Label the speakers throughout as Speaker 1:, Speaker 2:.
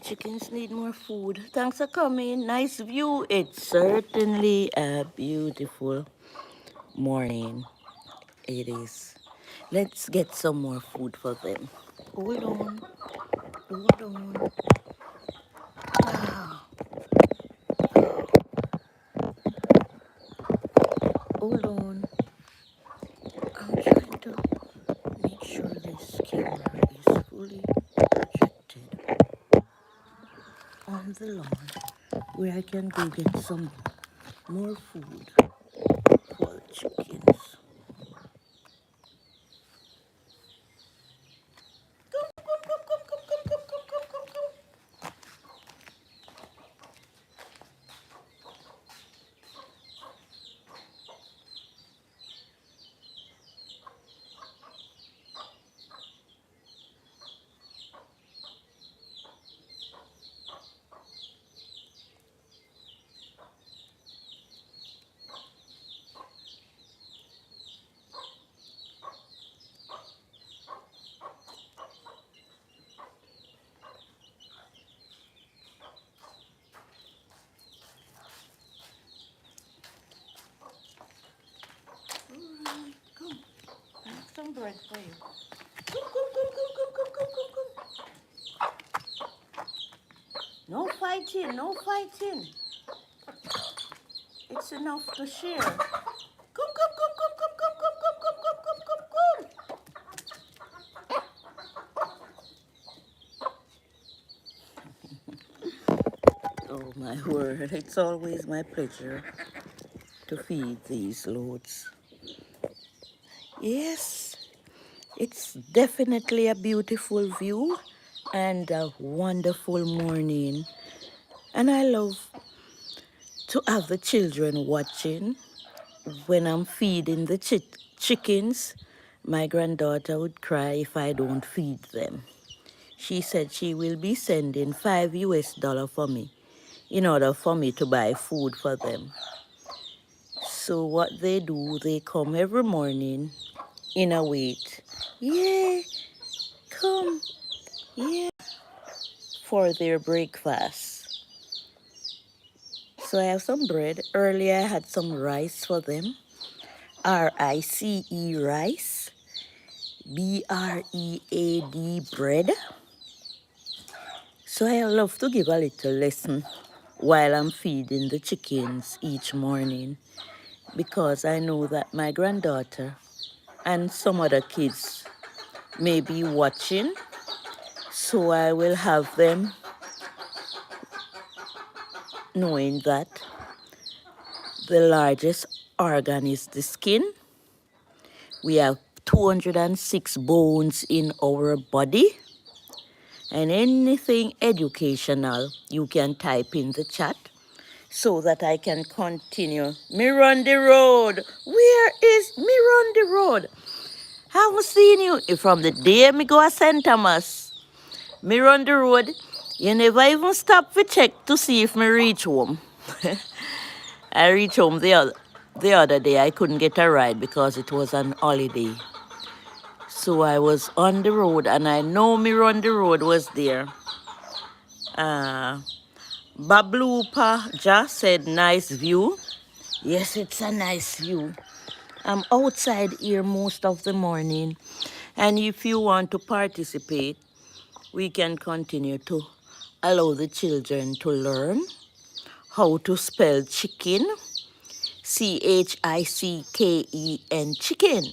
Speaker 1: chickens need more food. Thanks for coming. Nice view. It's certainly a beautiful morning. It is. Let's get some more food for them. Hold on. Hold on. Ah, hold on. I'm trying to make sure this camera is fully projected on the lawn where I can go get some more food for the chickens. Come, come, come, come, come, come, come, come, come, come, come. Alright, come. I have some bread for you. Come, come, come, come, come, come, come, come, come. No fighting, no fighting. It's enough to share. Come, come, come, come, come, come, come, come, come, come, come, come, come. Oh my word, it's always my pleasure to feed these loads. Yes, it's definitely a beautiful view and a wonderful morning. And I love to have the children watching when I'm feeding the chickens. My granddaughter would cry if I don't feed them. She said she will be sending $5 for me in order for me to buy food for them. So what they do, they come every morning in a wait. Yeah, come, yeah, for their breakfast. So I have some bread. Earlier I had some rice for them. RICE rice. BREAD bread. So I love to give a little lesson while I'm feeding the chickens each morning, because I know that my granddaughter and some other kids may be watching. So I will have them knowing that the largest organ is the skin. We have 206 bones in our body. And anything educational, you can type in the chat so that I can continue. Me run the road. Where is me run the road? Haven't seen you from the day me go to St. Thomas. Me run the road. You never even stop to check to see if me reach home. I reached home the other day. I couldn't get a ride because it was an holiday. So I was on the road and I know me run the road was there. Bablupa just said nice view. Yes, it's a nice view. I'm outside here most of the morning. And if you want to participate, we can continue to allow the children to learn how to spell chicken. CHICKEN, chicken.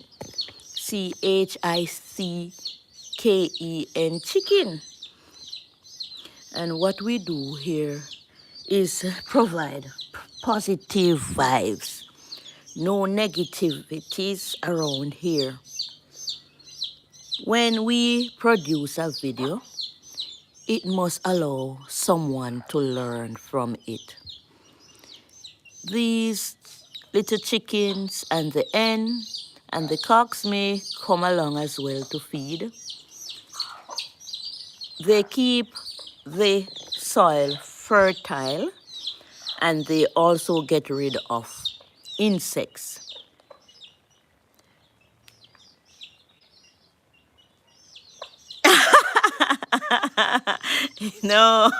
Speaker 1: CHICKEN, chicken. And what we do here is provide positive vibes. No negativities around here. When we produce a video, it must allow someone to learn from it. These little chickens and the hen and the cocks may come along as well to feed. They keep the soil fertile and they also get rid of insects. No,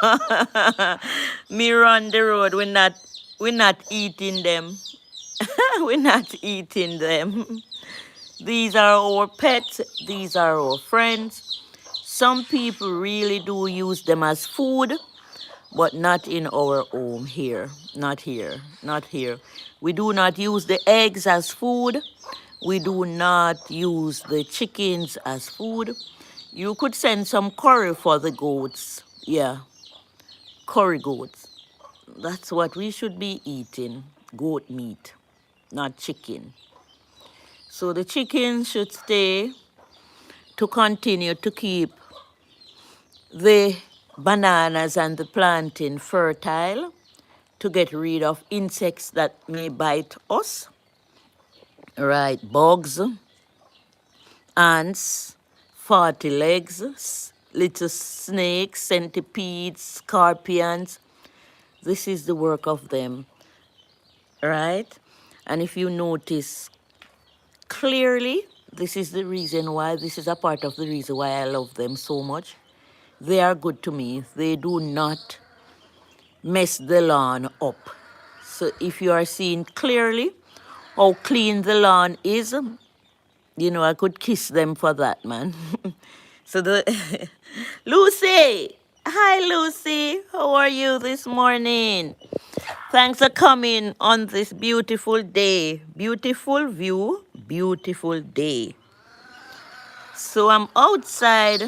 Speaker 1: me run the road. We're not eating them. We're not eating them. These are our pets. These are our friends. Some people really do use them as food, but not in our home here. Not here. Not here. We do not use the eggs as food. We do not use the chickens as food. You could send some curry for the goats. Yeah, curry goats. That's what we should be eating. Goat meat, not chicken. So the chickens should stay to continue to keep the bananas and the plantain fertile, to get rid of insects that may bite us. Right, bugs, ants, 40 legs, little snakes, centipedes, scorpions. This is the work of them, right? And if you notice clearly, this is the reason why, this is a part of the reason why I love them so much. They are good to me. They do not mess the lawn up. So if you are seeing clearly how clean the lawn is, I could kiss them for that, man. So the Lucy, hi Lucy, how are you this morning? Thanks for coming on this beautiful day. Beautiful view, beautiful day. So I'm outside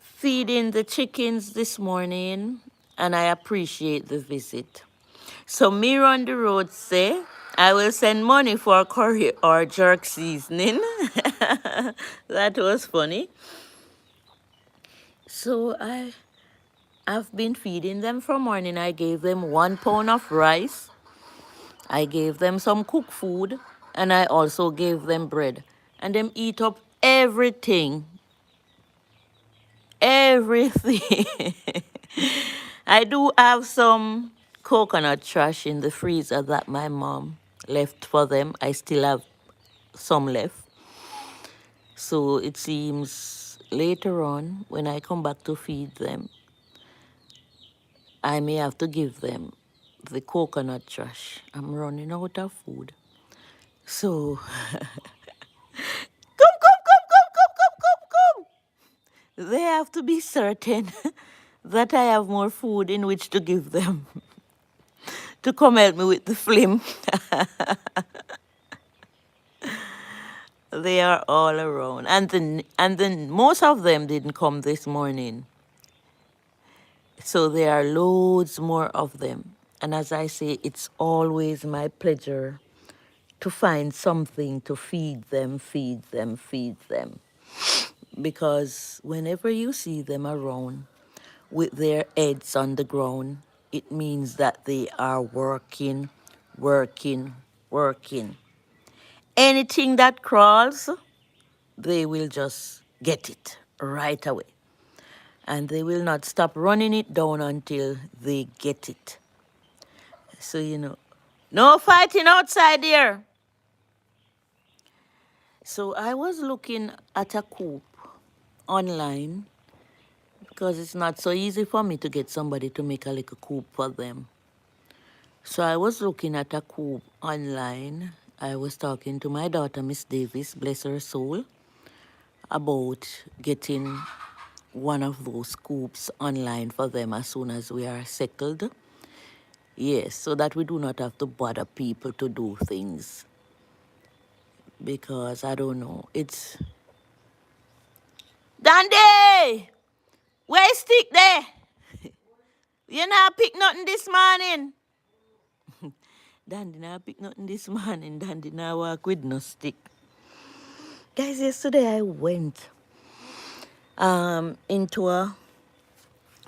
Speaker 1: feeding the chickens this morning, and I appreciate the visit. So me on the road say, I will send money for curry or jerk seasoning. That was funny. So I've been feeding them from morning. I gave them 1 pound of rice. I gave them some cooked food, and I also gave them bread. And them eat up everything. Everything. I do have some coconut trash in the freezer that my mom left for them. I still have some left. So it seems later on, when I come back to feed them, I may have to give them the coconut trash. I'm running out of food. So, come. They have to be certain that I have more food in which to give them to come help me with the flame. They are all around. And then most of them didn't come this morning. So there are loads more of them. And as I say, it's always my pleasure to find something to feed them. Because whenever you see them around with their heads on the ground, it means that they are working. Anything that crawls, they will just get it right away. And they will not stop running it down until they get it. So, no fighting outside here. So I was looking at a coop online, because it's not so easy for me to get somebody to make a little coop for them. So I was looking at a coop online. I was talking to my daughter, Miss Davis, bless her soul, about getting one of those coops online for them as soon as we are settled. Yes, so that we do not have to bother people to do things. Because I don't know, it's... Dandy! Where stick there? You not pick nothing this morning. Dandy not pick nothing this morning. Dandy not walk with no stick. Guys, yesterday I went into a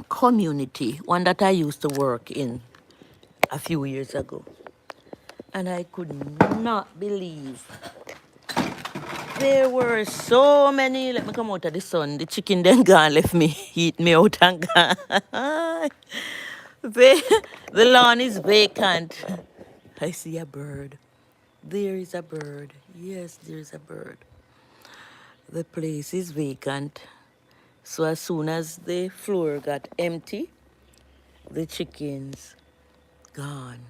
Speaker 1: community, one that I used to work in a few years ago. And I could not believe there were so many. Let me come out of the sun. The chicken then gone left me, eat me out and gone. The lawn is vacant. I see a bird. There is a bird. Yes, there's a bird. The place is vacant. So as soon as the floor got empty, the chickens gone.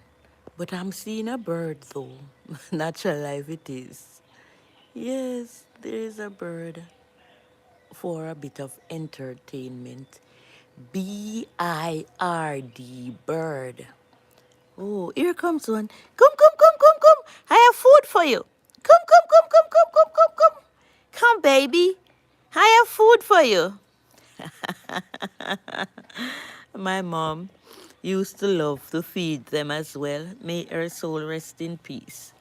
Speaker 1: But I'm seeing a bird though. Natural life it is. Yes, there is a bird for a bit of entertainment. B-I-R-D, bird. Oh, here comes one. Come, come, come, come, come. I have food for you. Come, come, come, come, come, come, come, come. Come, baby. I have food for you. My mom used to love to feed them as well. May her soul rest in peace.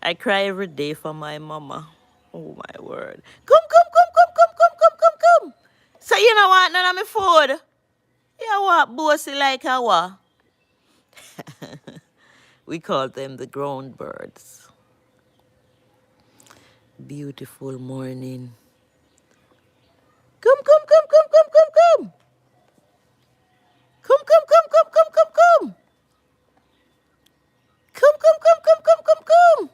Speaker 1: I cry every day for my mama. Oh my word. Come, come, come, come, come, come, come, come, come. So you know what? None of my food. You what, bossy like how? We call them the ground birds. Beautiful morning. Come, come, come, come, come, come, come. Come, come, come, come, come, come, come. Come, come, come, come, come, come, come.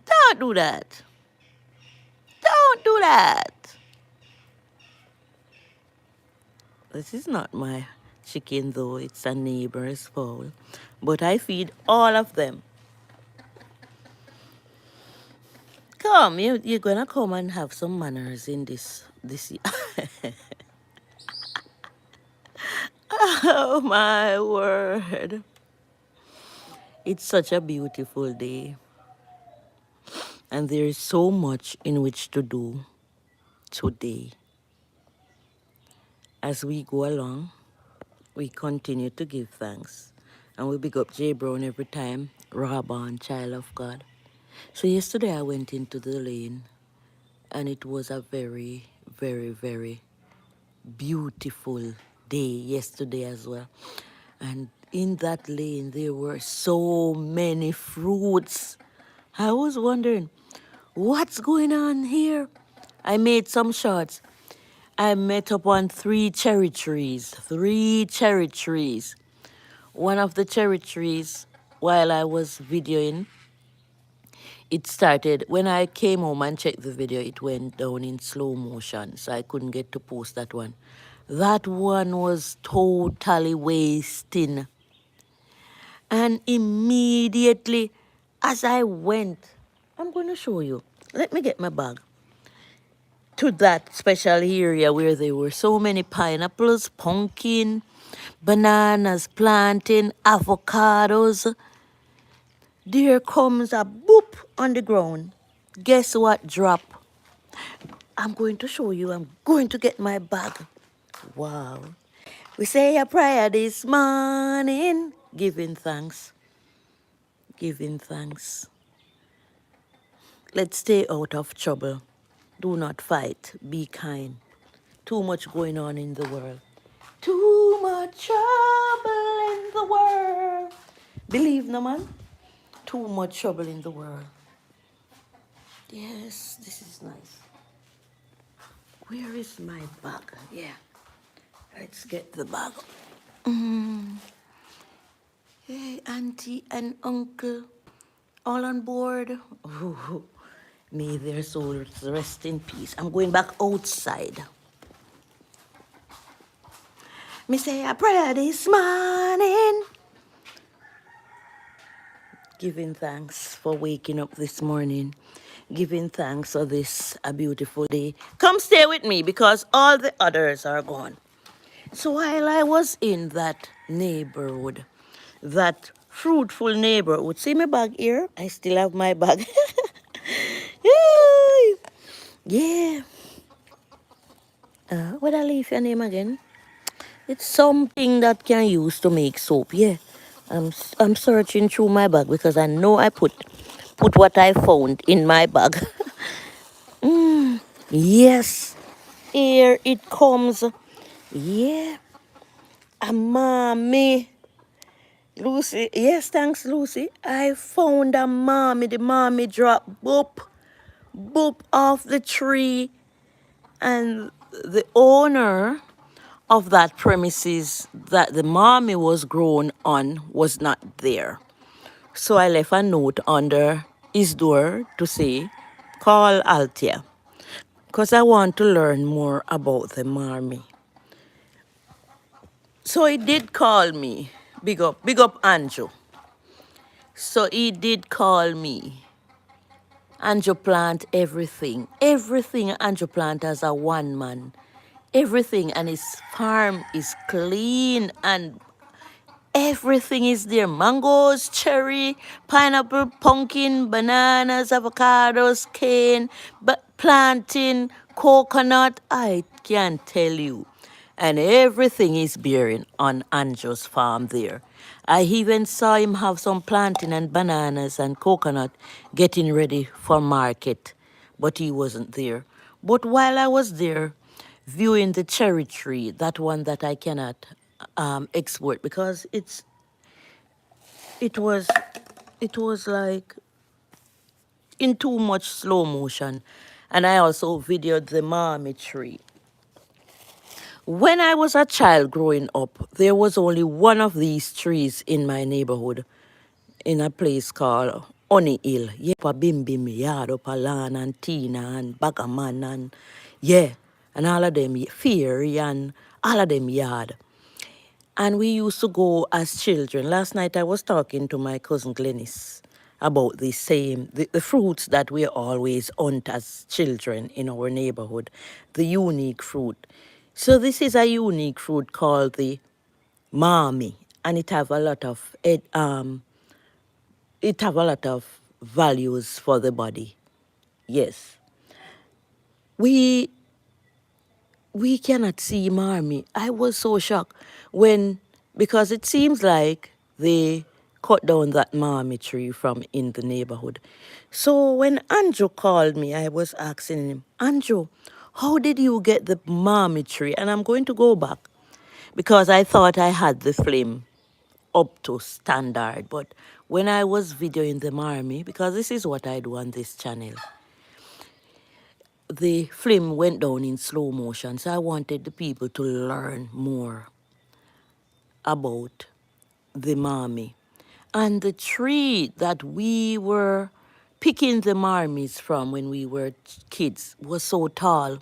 Speaker 1: Don't do that. Don't do that. This is not my chicken though, it's a neighbor's fowl. But I feed all of them. Come, you're gonna come and have some manners in this. Oh my word. It's such a beautiful day. And there is so much in which to do today. As we go along, we continue to give thanks. And we big up J. Brown every time, Raban, child of God. So yesterday I went into the lane and it was a very, very, very beautiful day yesterday as well. And in that lane there were so many fruits. I was wondering, what's going on here? I made some shots. I met up on 3 cherry trees. 3 cherry trees. One of the cherry trees, while I was videoing, it started, when I came home and checked the video, it went down in slow motion, so I couldn't get to post that one. That one was totally wasting. And immediately, as I went, I'm going to show you. Let me get my bag. To that special area where there were so many pineapples, pumpkin, bananas, plantain, avocados. There comes a boop on the ground. Guess what drop? I'm going to show you. I'm going to get my bag. Wow. We say a prayer this morning. Giving thanks. Giving thanks. Let's stay out of trouble. Do not fight. Be kind. Too much going on in the world. Too much trouble in the world. Believe no man. Too much trouble in the world. Yes, this is nice. Where is my bag? Yeah. Let's get the bag. Hey, auntie and uncle, all on board. Oh, may their souls rest in peace. I'm going back outside. Me say a prayer this morning. Giving thanks for waking up this morning. Giving thanks for this a beautiful day. Come stay with me because all the others are gone. So while I was in that neighborhood, that fruitful neighborhood, see my bag here? I still have my bag. Yay! Yeah. What I leave your name again? It's something that can use to make soap. Yeah. I'm searching through my bag because I know I put what I found in my bag. Yes. Here it comes. Yeah. A mommy. Lucy. Yes, thanks, Lucy. I found a mommy. The mommy dropped boop, boop off the tree. And the owner of that premises that the mommy was grown on was not there. So I left a note under his door to say, call Althea. because I want to learn more about the marmy. So he did call me. Big up Anjo. So he did call me. Anjo plant everything. Everything Anjo plant as a one man. Everything, and his farm is clean and everything is there. Mangoes, cherry, pineapple, pumpkin, bananas, avocados, cane, but plantain, coconut, I can't tell you. And everything is bearing on Anjo's farm there. I even saw him have some plantain and bananas and coconut getting ready for market, but he wasn't there. But while I was there, viewing the cherry tree, that one that I cannot export because it was it was like in too much slow motion. And I also videoed the marmy tree. When I was a child growing up, there was only one of these trees in my neighborhood in a place called Honey Hill. Yeah, pa Bim Bim Yard up Alan and Tina and Bagaman and yeah, and all of them Fairy and all of them yard. And we used to go as children. Last night I was talking to my cousin Glennis about the fruits that we always hunt as children in our neighborhood, the unique fruit. So this is a unique fruit called the marmy, and it have a lot of values for the body. Yes. We we cannot see marmy. I was so shocked because it seems like they cut down that marmy tree from in the neighborhood. So when Andrew called me, I was asking him, Andrew, how did you get the marmy tree? And I'm going to go back because I thought I had the flame up to standard. But when I was videoing the marmy, because this is what I do on this channel, the film went down in slow motion, so I wanted the people to learn more about the marmy. And the tree that we were picking the marmies from when we were kids was so tall.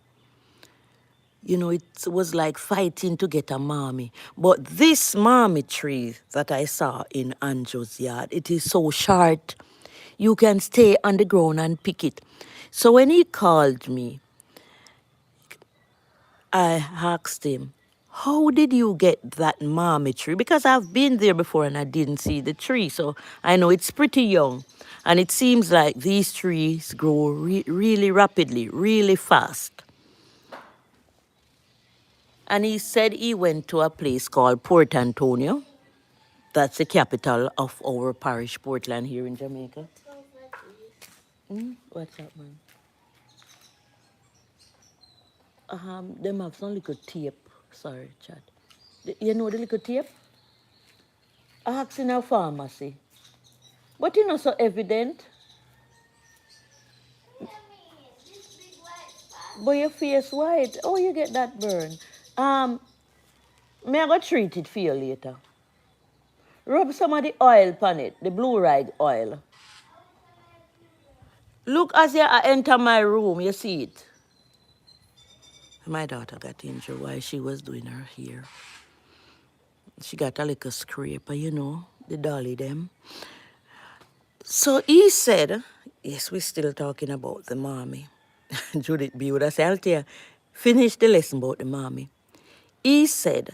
Speaker 1: You know, it was like fighting to get a marmy. But this marmy tree that I saw in Anjo's yard, it is so short. You can stay on the ground and pick it. So when he called me, I asked him, how did you get that marmy tree? Because I've been there before and I didn't see the tree. So I know it's pretty young. And it seems like these trees grow really rapidly, really fast. And he said he went to a place called Port Antonio. That's the capital of our parish, Portland, here in Jamaica. What's up, man? Them have some little tape. Sorry, Chad. You know the little tape? I asked in a pharmacy. But you know so evident. But your face white. Oh, you get that burn. May I go treat it for you later? Rub some of the oil on it, the blue rag oil. Look as you enter my room, you see it. My daughter got injured while she was doing her hair. She got a little scraper, you know, the dolly them. So he said, yes, we're still talking about the mommy. Judith B. would have said, Althea, finish the lesson about the mommy. He said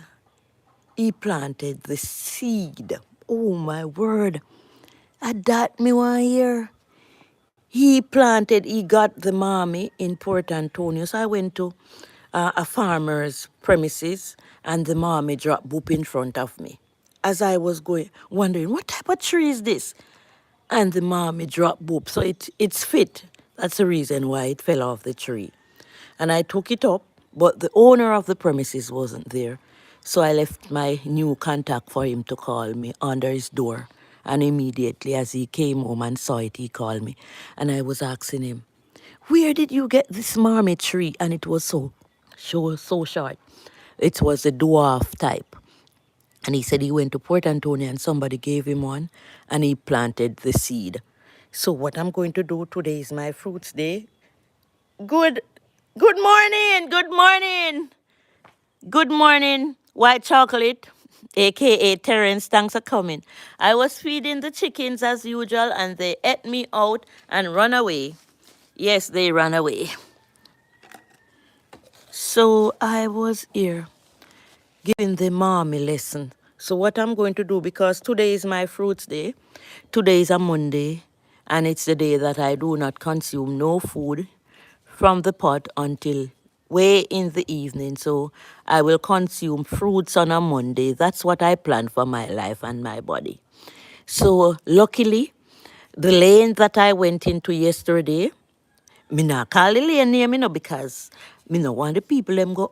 Speaker 1: he planted the seed. Oh, my word. At that me one year. He got the mommy in Port Antonio. So I went to a farmer's premises and the mommy dropped boop in front of me. As I was going, wondering, what type of tree is this? And the mommy dropped boop. So it's fit. That's the reason why it fell off the tree. And I took it up, but the owner of the premises wasn't there. So I left my new contact for him to call me under his door. And immediately as he came home and saw it, he called me. And I was asking him, where did you get this marmy tree? And it was so short. It was a dwarf type. And he said he went to Port Antonio and somebody gave him one and he planted the seed. So what I'm going to do today is my fruits day. Good. Good morning. Good morning. Good morning, white chocolate, aka Terrence. Thanks for coming. I was feeding the chickens as usual, and they ate me out and run away. Yes, they ran away. So I was here giving the mommy lesson. So what I'm going to do, because today is my fruits day, today is a Monday, and it's the day that I do not consume no food from the pot until way in the evening. So I will consume fruits on a Monday. That's what I plan for my life and my body. So luckily, the lane that I went into yesterday, me not call the lane name, because me no want the people them go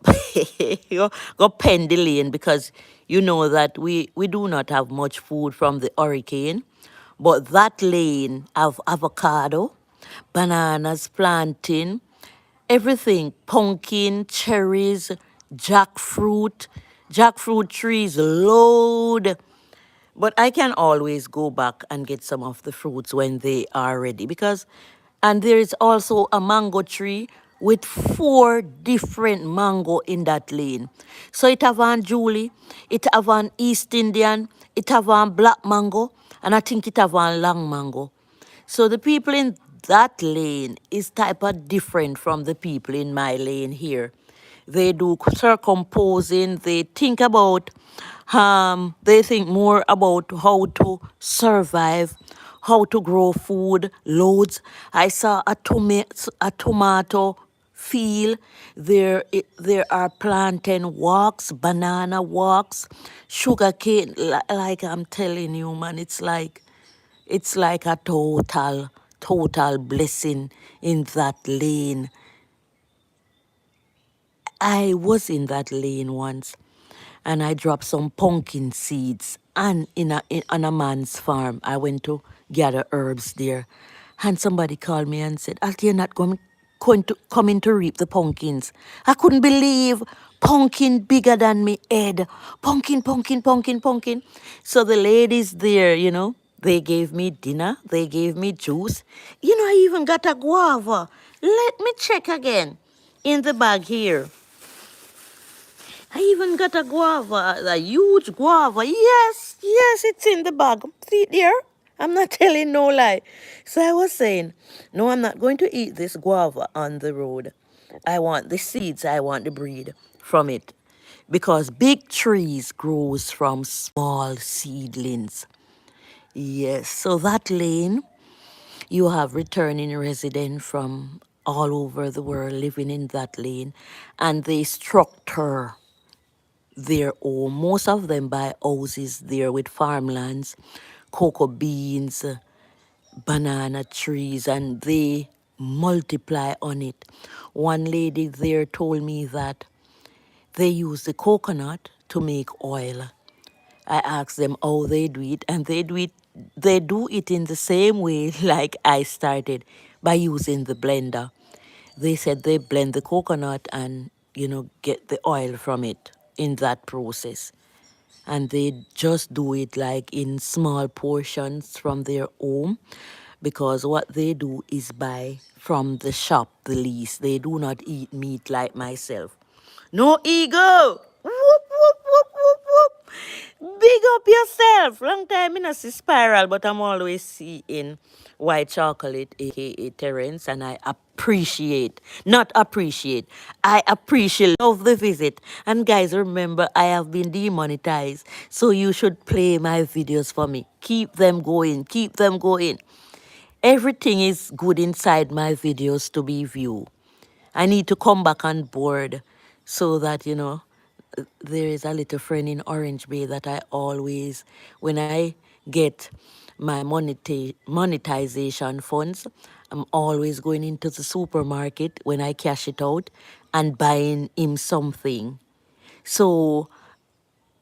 Speaker 1: go pen the lane, because you know that we do not have much food from the hurricane. But that lane have avocado, bananas, plantain, everything, pumpkin, cherries, jackfruit, jackfruit trees, load. But I can always go back and get some of the fruits when they are ready, because, and there is also a mango tree with 4 different mango in that lane. So it have an Julie, it have an East Indian, it have an black mango, and I think it have an long mango. So the people in that lane is type of different from the people in my lane here. They do circumposing, they think about, they think more about how to survive, how to grow food, loads. I saw a tomato field. There are plantain walks, banana walks, sugar cane. Like I'm telling you, man, it's like a total blessing in that lane. I was in that lane once, and I dropped some pumpkin seeds and on a man's farm. I went to gather herbs there, and somebody called me and said, Althea, not going to come in to reap the pumpkins. I couldn't believe pumpkin bigger than me head. Pumpkin, pumpkin, pumpkin, pumpkin. So the ladies there, they gave me dinner, they gave me juice. I even got a guava. Let me check again in the bag here. I even got a guava, a huge guava. Yes, it's in the bag. See it there? I'm not telling no lie. So I was saying, no, I'm not going to eat this guava on the road. I want the seeds, I want the breed from it. Because big trees grows from small seedlings. Yes, so that lane, you have returning residents from all over the world living in that lane, and they structure their own. Most of them buy houses there with farmlands, cocoa beans, banana trees, and they multiply on it. One lady there told me that they use the coconut to make oil. I asked them how they do it, and they do it in the same way like I started, by using the blender. They said they blend the coconut and get the oil from it in that process. And they just do it like in small portions from their home, because what they do is buy from the shop the least. They do not eat meat like myself. No ego. Whoop, whoop, whoop, whoop, whoop. Big up yourself. Long time in a see spiral, but I'm always seeing white chocolate, aka Terrence, and I appreciate, not appreciate, I appreciate, love the visit. And guys, remember, I have been demonetized, so you should play my videos for me. Keep them going, keep them going. Everything is good inside my videos to be viewed. I need to come back on board, so that, there is a little friend in Orange Bay that I always, when I get my monetization funds, I'm always going into the supermarket when I cash it out and buying him something. So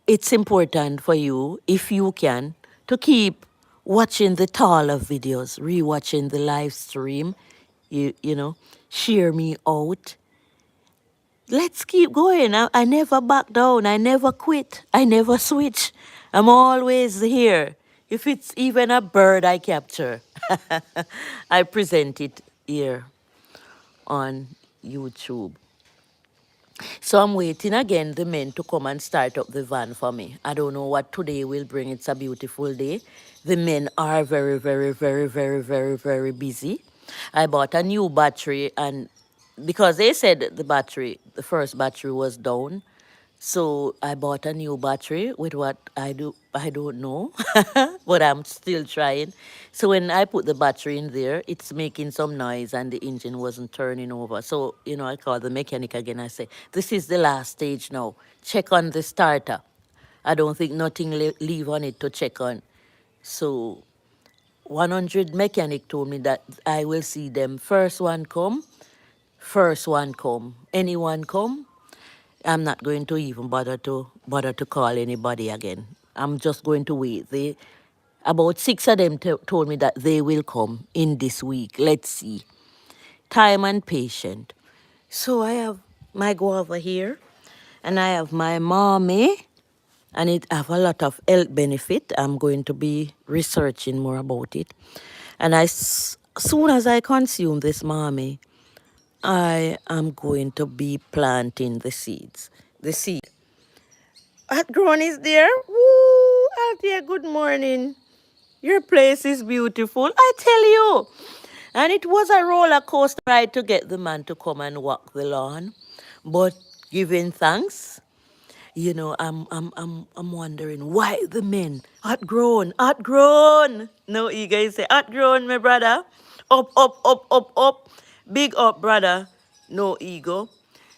Speaker 1: it's important for you, if you can, to keep watching the taller videos, rewatching the live stream, share me out. Let's keep going. I never back down. I never quit. I never switch. I'm always here. If it's even a bird I capture, I present it here on YouTube. So I'm waiting again the men to come and start up the van for me. I don't know what today will bring. It's a beautiful day. The men are very, very, very, very, very, very busy. I bought a new battery, and because they said the first battery was down, so I bought a new battery with what I don't know, but I'm still trying. So when I put the battery in there, it's making some noise and the engine wasn't turning over. So, I called the mechanic again. I say, this is the last stage now. Check on the starter. I don't think nothing leave on it to check on. So 100 mechanic told me that I will see them first one come, first one come. Anyone come, I'm not going to even bother to call anybody again. I'm just going to wait. About 6 of them told me that they will come in this week. Let's see. Time and patient. So I have my guava here, and I have my mommy, and it have a lot of health benefit. I'm going to be researching more about it. And soon as I consume this mommy, I am going to be planting the seeds. The seed. Hot grown is there. Woo! Althea, good morning. Your place is beautiful, I tell you. And it was a roller coaster ride to get the man to come and walk the lawn. But giving thanks, I'm wondering why the men hot grown. No ego, you say hot grown, my brother. Up, up, up, up, up. Big up, brother. No ego.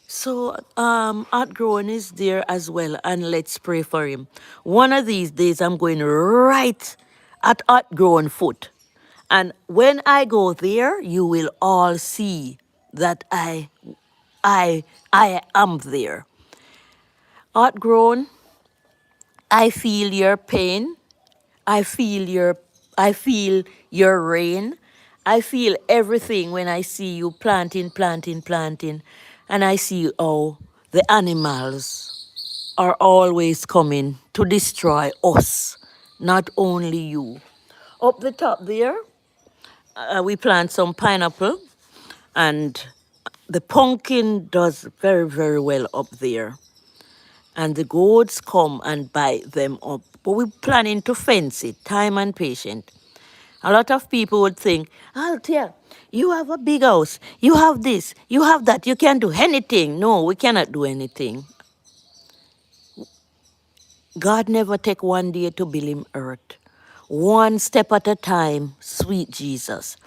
Speaker 1: So outgrown is there as well, and let's pray for him. One of these days I'm going right at outgrown foot. And when I go there, you will all see that I am there. Outgrown, I feel your pain. I feel your rain. I feel everything when I see you planting. And I see how the animals are always coming to destroy us, not only you. Up the top there, we plant some pineapple, and the pumpkin does very, very well up there. And the goats come and bite them up. But we're planning to fence it, time and patience. A lot of people would think, Althea, you have a big house, you have this, you have that, you can't do anything. No, we cannot do anything. God never take one day to build him earth. One step at a time, sweet Jesus.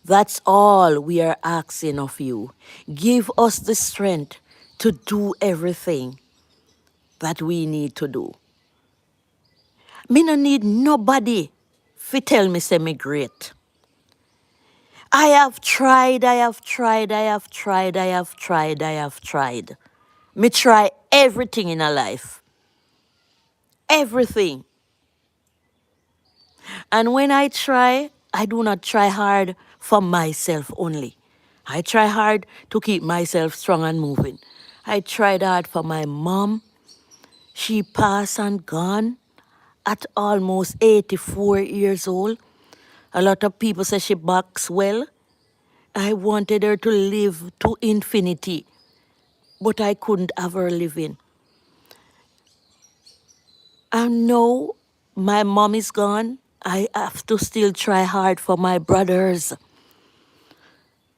Speaker 1: That's all we are asking of you. Give us the strength to do everything that we need to do. Me no need nobody to tell me say me great. I have tried. Me try everything in a life. Everything. And when I try, I do not try hard for myself only. I try hard to keep myself strong and moving. I tried hard for my mom. She passed and gone at almost 84 years old. A lot of people say she backs well. I wanted her to live to infinity, but I couldn't have her living. And now my mom is gone. I have to still try hard for my brothers,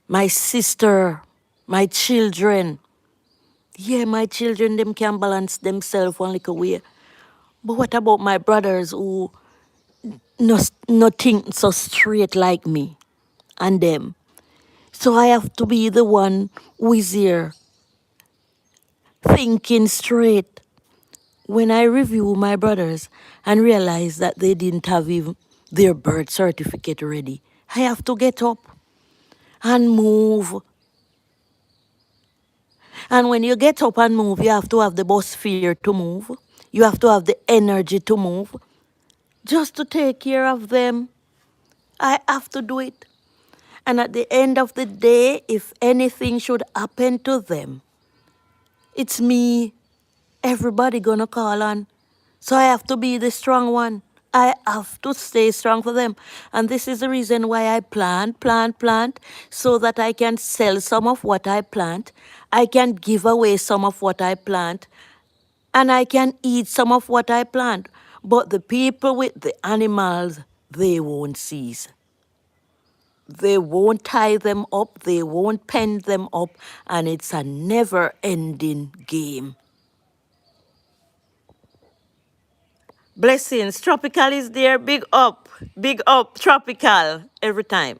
Speaker 1: my sister, my children. Yeah, my children, them can balance themselves one little way. But what about my brothers who no think so straight like me and them? So I have to be the one who is here thinking straight. When I review my brothers and realize that they didn't have even their birth certificate ready, I have to get up and move. And when you get up and move, you have to have the bus fear to move. You have to have the energy to move. Just to take care of them, I have to do it. And at the end of the day, if anything should happen to them, it's me everybody gonna call on. So I have to be the strong one. I have to stay strong for them. And this is the reason why I plant, so that I can sell some of what I plant. I can give away some of what I plant, and I can eat some of what I plant. But the people with the animals, they won't cease. They won't tie them up, they won't pen them up, and it's a never ending game. Blessings, Tropical is there. Big up, Tropical, every time.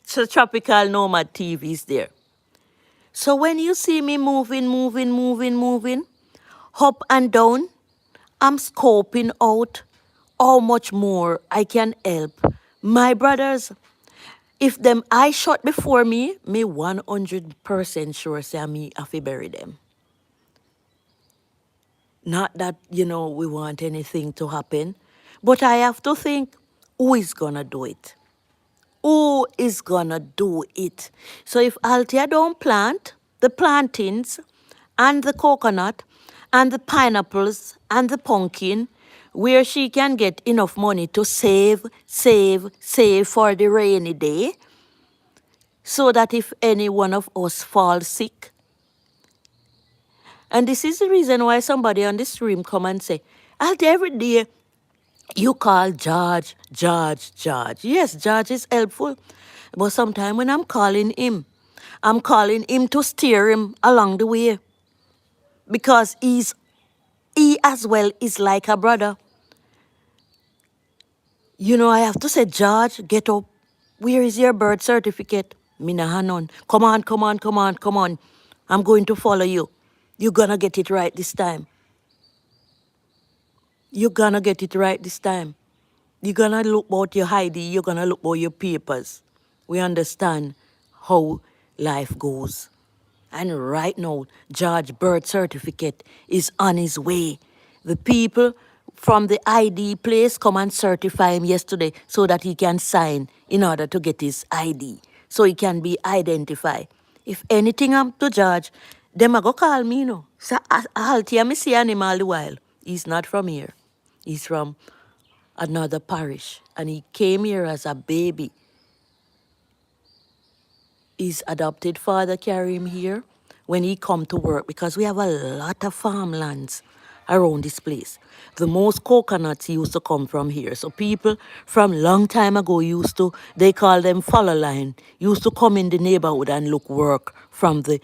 Speaker 1: So, Tropical Nomad TV is there. So, when you see me moving, up and down, I'm scoping out how much more I can help my brothers. If them eye shut before me 100% sure say me have to bury them. Not that, we want anything to happen, but I have to think, who is gonna do it? Who is gonna do it? So if Althea don't plant the plantains and the coconut and the pineapples and the pumpkin, where she can get enough money to save for the rainy day, so that if any one of us falls sick. And this is the reason why somebody on the stream come and say, Althea, every day you call George. Yes, George is helpful. But sometimes when I'm calling him to steer him along the way. Because he as well is like a brother. I have to say, George, get up. Where is your birth certificate? Mina Hanon. Come on. I'm going to follow you. You're gonna get it right this time. You're gonna get it right this time. You're gonna look about your ID, you're gonna look about your papers. We understand how life goes. And right now, George's birth certificate is on his way. The people from the ID place come and certify him yesterday so that he can sign in order to get his ID, so he can be identified. If anything happen to George, them a go call me, So Althea, me see him all the while. He's not from here. He's from another parish. And he came here as a baby. His adopted father carried him here when he come to work, because we have a lot of farmlands around this place. The most coconuts used to come from here. So people from long time ago they call them follow line, used to come in the neighborhood and look work from the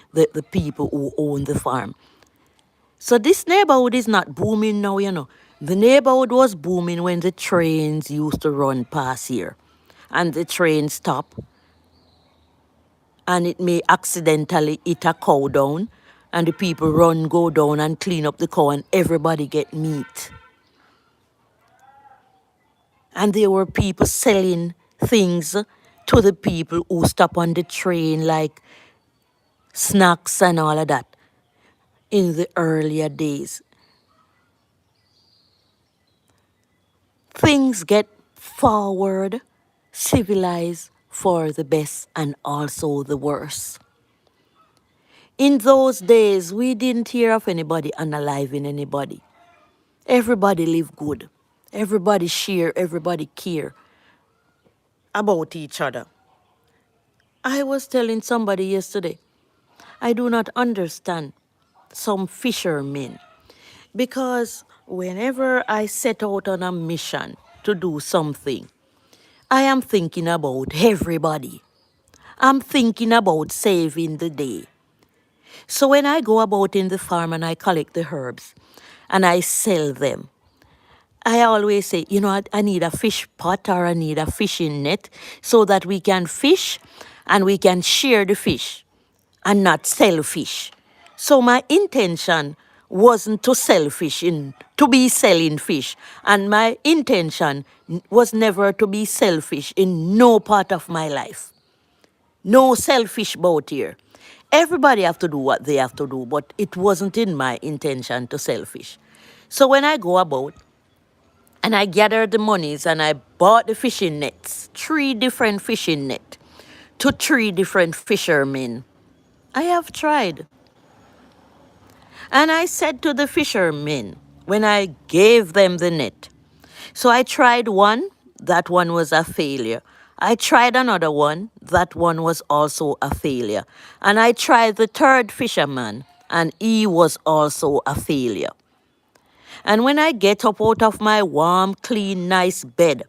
Speaker 1: people who own the farm. So this neighborhood is not booming now. The neighborhood was booming when the trains used to run past here. And the train stop, and it may accidentally hit a cow down, and the people go down and clean up the cow, and everybody get meat. And there were people selling things to the people who stop on the train, like snacks and all of that, in the earlier days. Things get forward, civilized for the best and also the worst. In those days, we didn't hear of anybody unaliving anybody. Everybody live good. Everybody share, everybody care about each other. I was telling somebody yesterday, I do not understand some fishermen, because whenever I set out on a mission to do something, I am thinking about everybody. I'm thinking about saving the day. So when I go about in the farm and I collect the herbs and I sell them, I always say, I need a fish pot or I need a fishing net so that we can fish and we can share the fish and not sell fish. So my intention wasn't to sell fish, to be selling fish. And my intention was never to be selfish in no part of my life. No selfish about here. Everybody have to do what they have to do, but it wasn't in my intention to selfish. So when I go about and I gathered the monies and I bought the fishing nets, 3 different fishing nets to 3 different fishermen. I have tried. And I said to the fishermen, when I gave them the net. So I tried one, that one was a failure. I tried another one, that one was also a failure. And I tried the third fisherman, and he was also a failure. And when I get up out of my warm, clean, nice bed,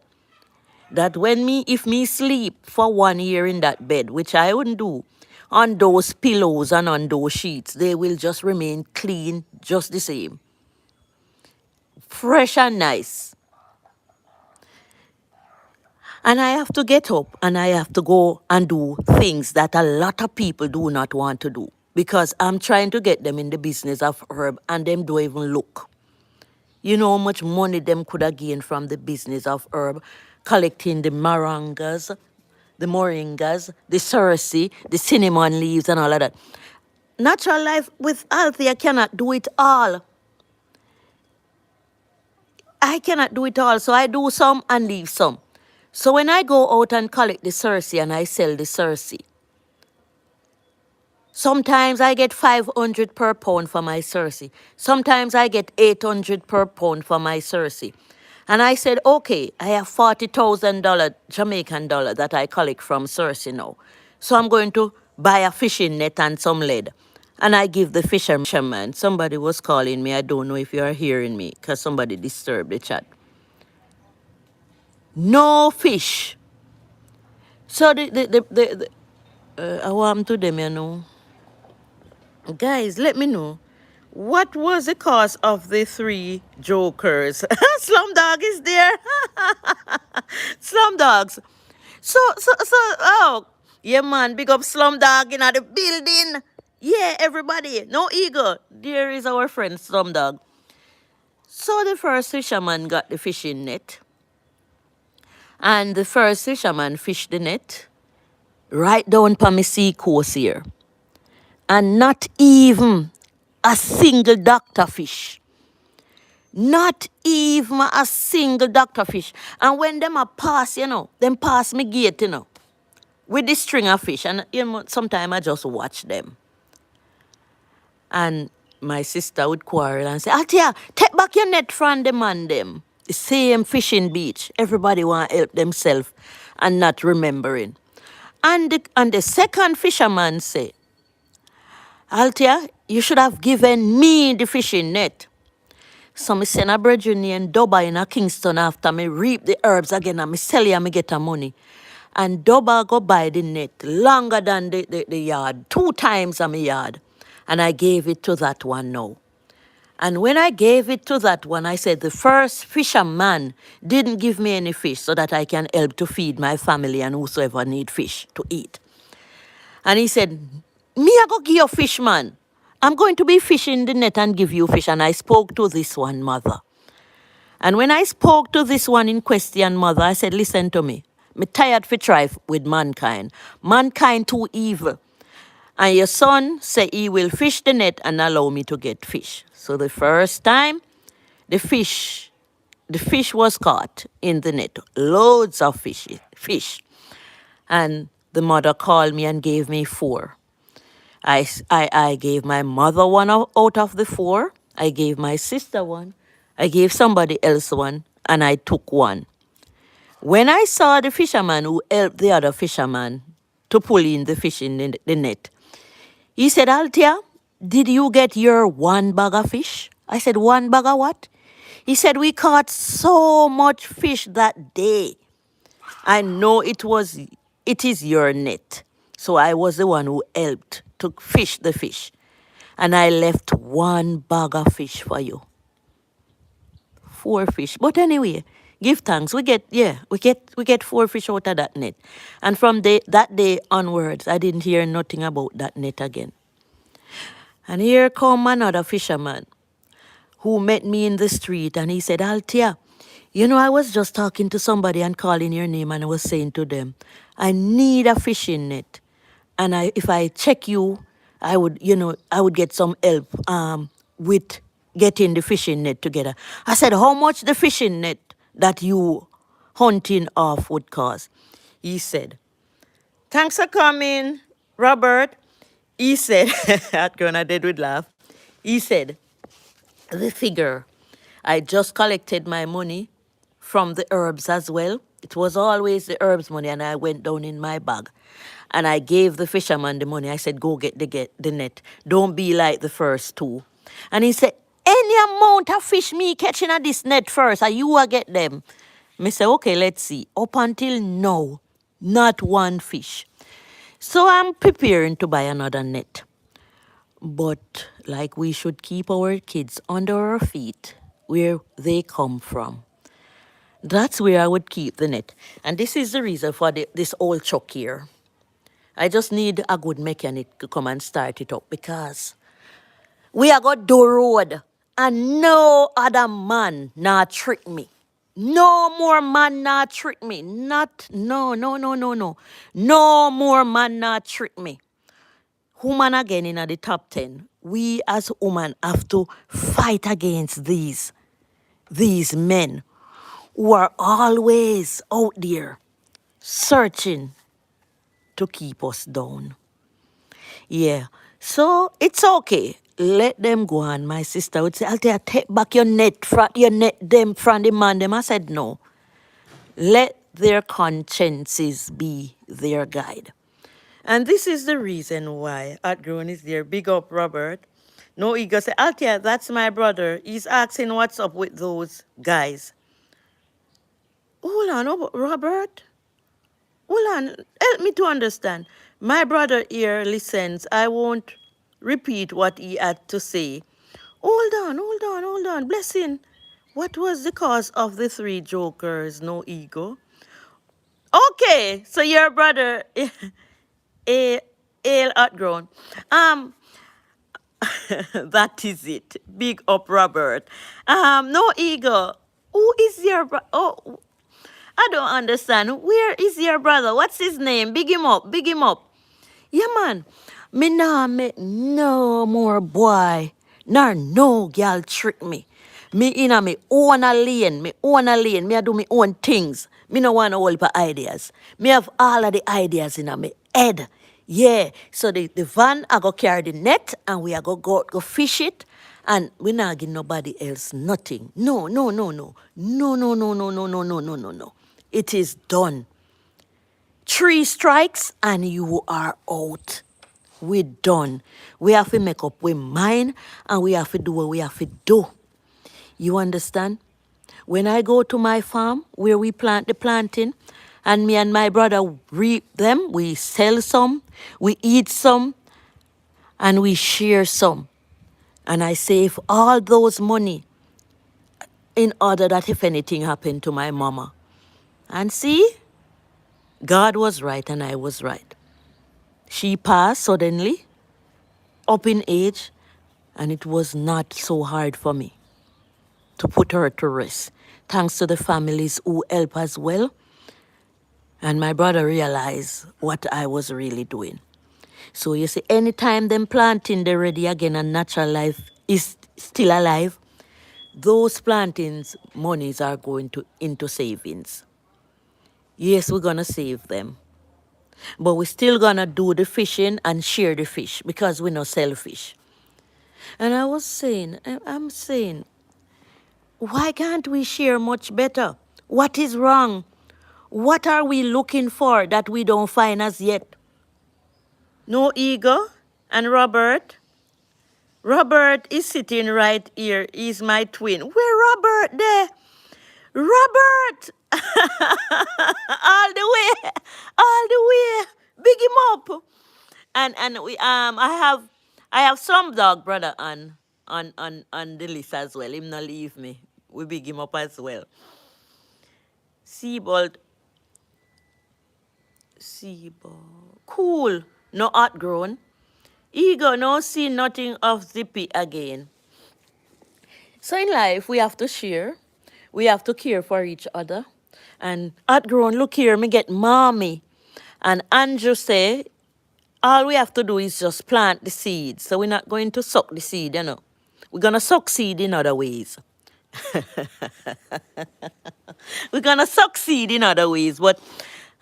Speaker 1: that if me sleep for 1 year in that bed, which I wouldn't do, on those pillows and on those sheets, they will just remain clean, just the same. Fresh and nice. And I have to get up and I have to go and do things that a lot of people do not want to do. Because I'm trying to get them in the business of herb and them don't even look. You know how much money them could have gained from the business of herb, collecting the moringas, the cerci, the cinnamon leaves and all of that. Natural life with Althea cannot do it all. I cannot do it all, so I do some and leave some. So when I go out and collect the cerci and I sell the cerci, sometimes I get 500 per pound for my cerci. Sometimes I get 800 per pound for my cerci. And I said, okay, I have $40,000 Jamaican dollar that I collect from cerci now. So I'm going to buy a fishing net and some lead. And I give the fisherman. Somebody was calling me. I don't know if you are hearing me because somebody disturbed the chat. No fish. So I want to them, you know. Guys, let me know. What was the cause of the three jokers? Slumdog is there. Slumdogs. Oh, yeah, man, big up Slumdog in the building. Yeah, everybody. No ego. There is our friend Slumdog. So the first fisherman got the fishing net. And the first fisherman fished the net right down by my sea coast here. And not even a single doctor fish. Not even a single doctor fish. And when them a pass, them pass me gate, with the string of fish. And sometimes I just watch them. And my sister would quarrel and say, Althea, take back your net from them and them. The same fishing beach. Everybody want to help themselves and not remembering. And the second fisherman say, Althea, you should have given me the fishing net. So I send a brethren named Doba in a Kingston after me reap the herbs again and me sell it and me get a money. And Doba go buy the net longer than the yard, 2 times a me yard. And I gave it to that one now. And when I gave it to that one, I said, the first fisherman didn't give me any fish so that I can help to feed my family and whosoever need fish to eat. And he said, me I go give you fish, man. I'm going to be fishing the net and give you fish. And I spoke to this one mother. And when I spoke to this one in question mother, I said, listen to me. Me tired for try with mankind. Mankind too evil. And your son say he will fish the net and allow me to get fish. So the first time, the fish was caught in the net. Loads of fish. And the mother called me and gave me 4. I gave my mother one out of the 4. I gave my sister one. I gave somebody else one. And I took one. When I saw the fisherman who helped the other fisherman to pull in the fish in the net, he said, Althea, did you get your 1 bag of fish? I said, 1 bag of what? He said, we caught so much fish that day. I know it is your net. So I was the one who helped to fish the fish. And I left 1 bag of fish for you. 4 fish. But anyway, give thanks. We get 4 fish out of that net. And from that day onwards, I didn't hear nothing about that net again. And here come another fisherman who met me in the street and he said, Althea, I was just talking to somebody and calling your name and I was saying to them, I need a fishing net. And if I check you, I would get some help with getting the fishing net together. I said, how much the fishing net that you hunting off would cost? He said, thanks for coming, Robert. He said, that girl I did with laugh. He said, the figure, I just collected my money from the herbs as well. It was always the herbs money, and I went down in my bag. And I gave the fisherman the money. I said, go get the net. Don't be like the first two. And he said, any amount of fish me catching at this net first, and you will get them. Me say, okay, let's see. Up until now, not one fish. So I'm preparing to buy another net. But like we should keep our kids under our feet where they come from. That's where I would keep the net. And this is the reason for this old chuck here. I just need a good mechanic to come and start it up because we are got do road and no other man not trick me. No more man not trick me. No. No more man not trick me. Woman again in the top 10. We as women have to fight against these men who are always out there searching to keep us down. Yeah. So it's okay. Let them go on. My sister would say, Althea, take back your net them from the man. Them I said no. Let their consciences be their guide. And this is the reason why Outgrown is there. Big up Robert. No ego say, Althea, that's my brother. He's asking what's up with those guys. Hold on, Robert. Hold on, help me to understand. My brother here listens. I won't repeat what he had to say. Hold on. Blessing. What was the cause of the three jokers? No ego. Okay, so your brother, Ale Outgrown. That is it. Big up, Robert. No ego. Who is your brother? Oh, I don't understand. Where is your brother? What's his name? Big him up. Big him up. Yeah, man. Me nah make no more boy. Nor no girl trick me. Me in a me own a lane. Me own a lane. Me a do me own things. Me no want to hold for ideas. Me have all of the ideas in a me head. Yeah. So the van I go carry the net and we are go fish it. And we not give nobody else nothing. No. No. It is done. 3 strikes and you are out. We're done. We have to make up with mind and we have to do what we have to do. You understand? When I go to my farm where we plant the planting and me and my brother reap them, we sell some, we eat some, and we share some. And I save all those money in order that if anything happened to my mama. And see, God was right and I was right. She passed suddenly, up in age, and it was not so hard for me to put her to rest. Thanks to the families who help as well. And my brother realized what I was really doing. So you see, anytime them planting they're ready again and natural life is still alive, those plantings monies are going into savings. Yes, we're gonna save them. But we're still gonna do the fishing and share the fish because we no sell fish. And I'm saying, why can't we share much better? What is wrong? What are we looking for that we don't find as yet? No ego and Robert. Robert is sitting right here. He's my twin. Where Robert there? Robert! all the way. Big him up. And we I have some dog brother on the list as well. Him not leave me. We big him up as well. Seabold. Cool. No outgrown. Ego no see nothing of Zippy again. So in life we have to share. We have to care for each other. And outgrown, look here, me get mommy. And Andrew say, all we have to do is just plant the seed. So we're not going to suck the seed, you know. We're going to suck seed in other ways. We're going to succeed in other ways, but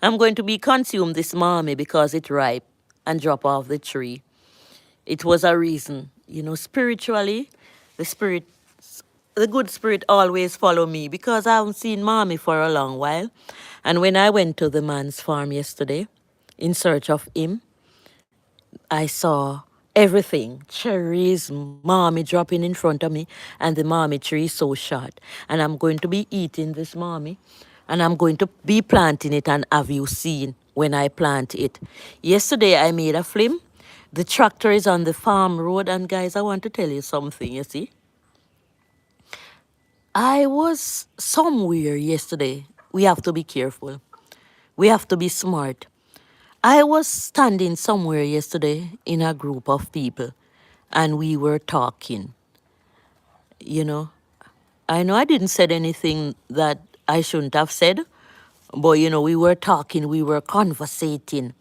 Speaker 1: I'm going to be consumed this mommy because it's ripe and drop off the tree. It was a reason. You know, spiritually, the spirit the good spirit always follow me because I haven't seen mommy for a long while. And when I went to the man's farm yesterday in search of him, I saw everything. Cherries, mommy dropping in front of me, and the mommy tree is so short. And I'm going to be eating this mommy, and I'm going to be planting it, and have you seen when I plant it? Yesterday I made a film. The tractor is on the farm road, and guys, I want to tell you something, you see. I was somewhere yesterday. We have to be careful. We have to be smart. I was standing somewhere yesterday in a group of people and we were talking, you know. I know I didn't said anything that I shouldn't have said, but we were talking, we were conversating.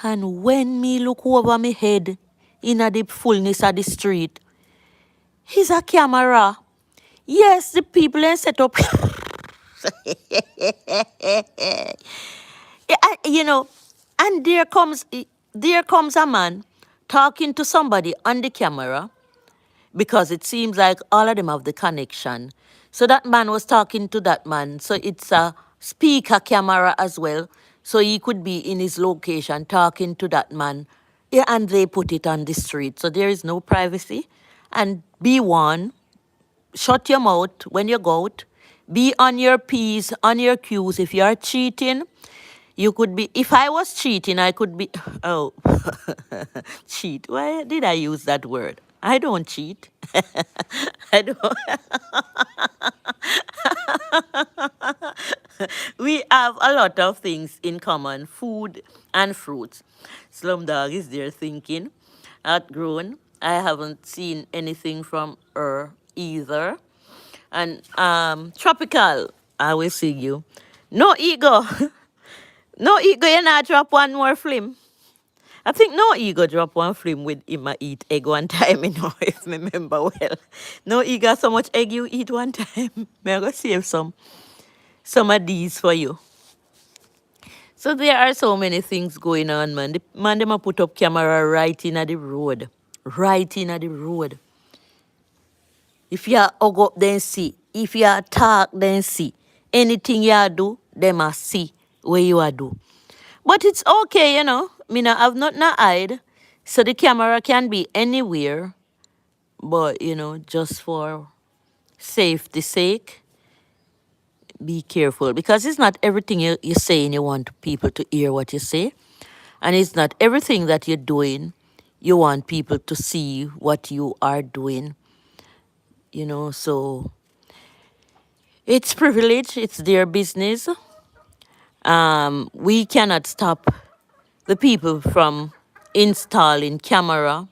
Speaker 1: And when me look over my head in a the fullness of the street, he's a camera. Yes, the people are set up. Yeah, and there comes a man talking to somebody on the camera because it seems like all of them have the connection. So that man was talking to that man. So it's a speaker camera as well. So he could be in his location talking to that man. Yeah, and they put it on the street. So there is no privacy. And be warned, shut your mouth when you go out. Be on your P's, on your Q's. If you are cheating, you could be, if I was cheating, I could be, oh, cheat. Why did I use that word? I don't cheat. I don't. We have a lot of things in common, food and fruits. Slumdog is there thinking, outgrown. I haven't seen anything from her either. And Tropical, I will see you. No ego. No ego, you not drop one more film. I think no ego drop one film with him a eat egg one time, if me remember well. No ego so much egg you eat one time. May I go save some of these for you. So there are so many things going on, man. The man them a put up camera right in at the road. Right in at the road. If you hug up, then see. If you talk, then see. Anything you do, them a see where you are do. But it's okay, Me not have nothing to hide. So the camera can be anywhere. But, just for safety sake, be careful. Because it's not everything you say and you want people to hear what you say. And it's not everything that you're doing you want people to see what you are doing. So it's privilege. It's their business. We cannot stop the people from installing camera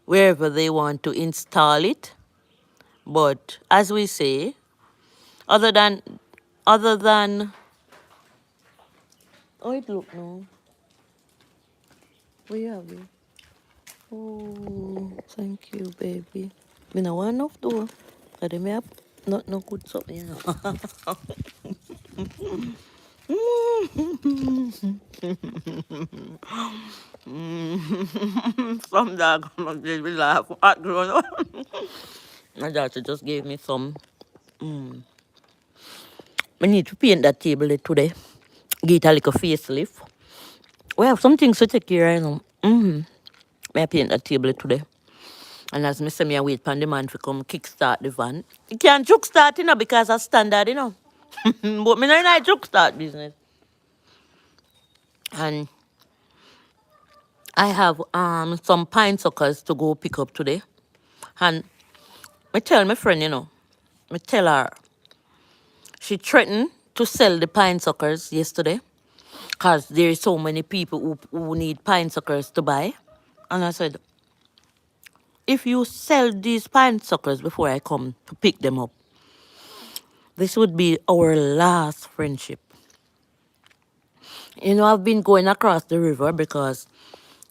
Speaker 1: wherever they want to install it. But as we say, other than oh, it look no. Where have you? Oh, thank you, baby. Me no want enough though. Cause they may have not no good something, Some dog must be laugh at grown up. My daughter just gave me some. I need to paint that table today. Give it a little facelift. We have some things to take care of. I paint that table today. And as me say, me I wait for the man to come kickstart the van. He can't juke start, because of standard, But me not in a juke start business. And I have some pine suckers to go pick up today. And I tell my friend, I tell her, she threatened to sell the pine suckers yesterday because there is so many people who need pine suckers to buy. And I said, if you sell these pine suckers before I come to pick them up, this would be our last friendship. I've been going across the river because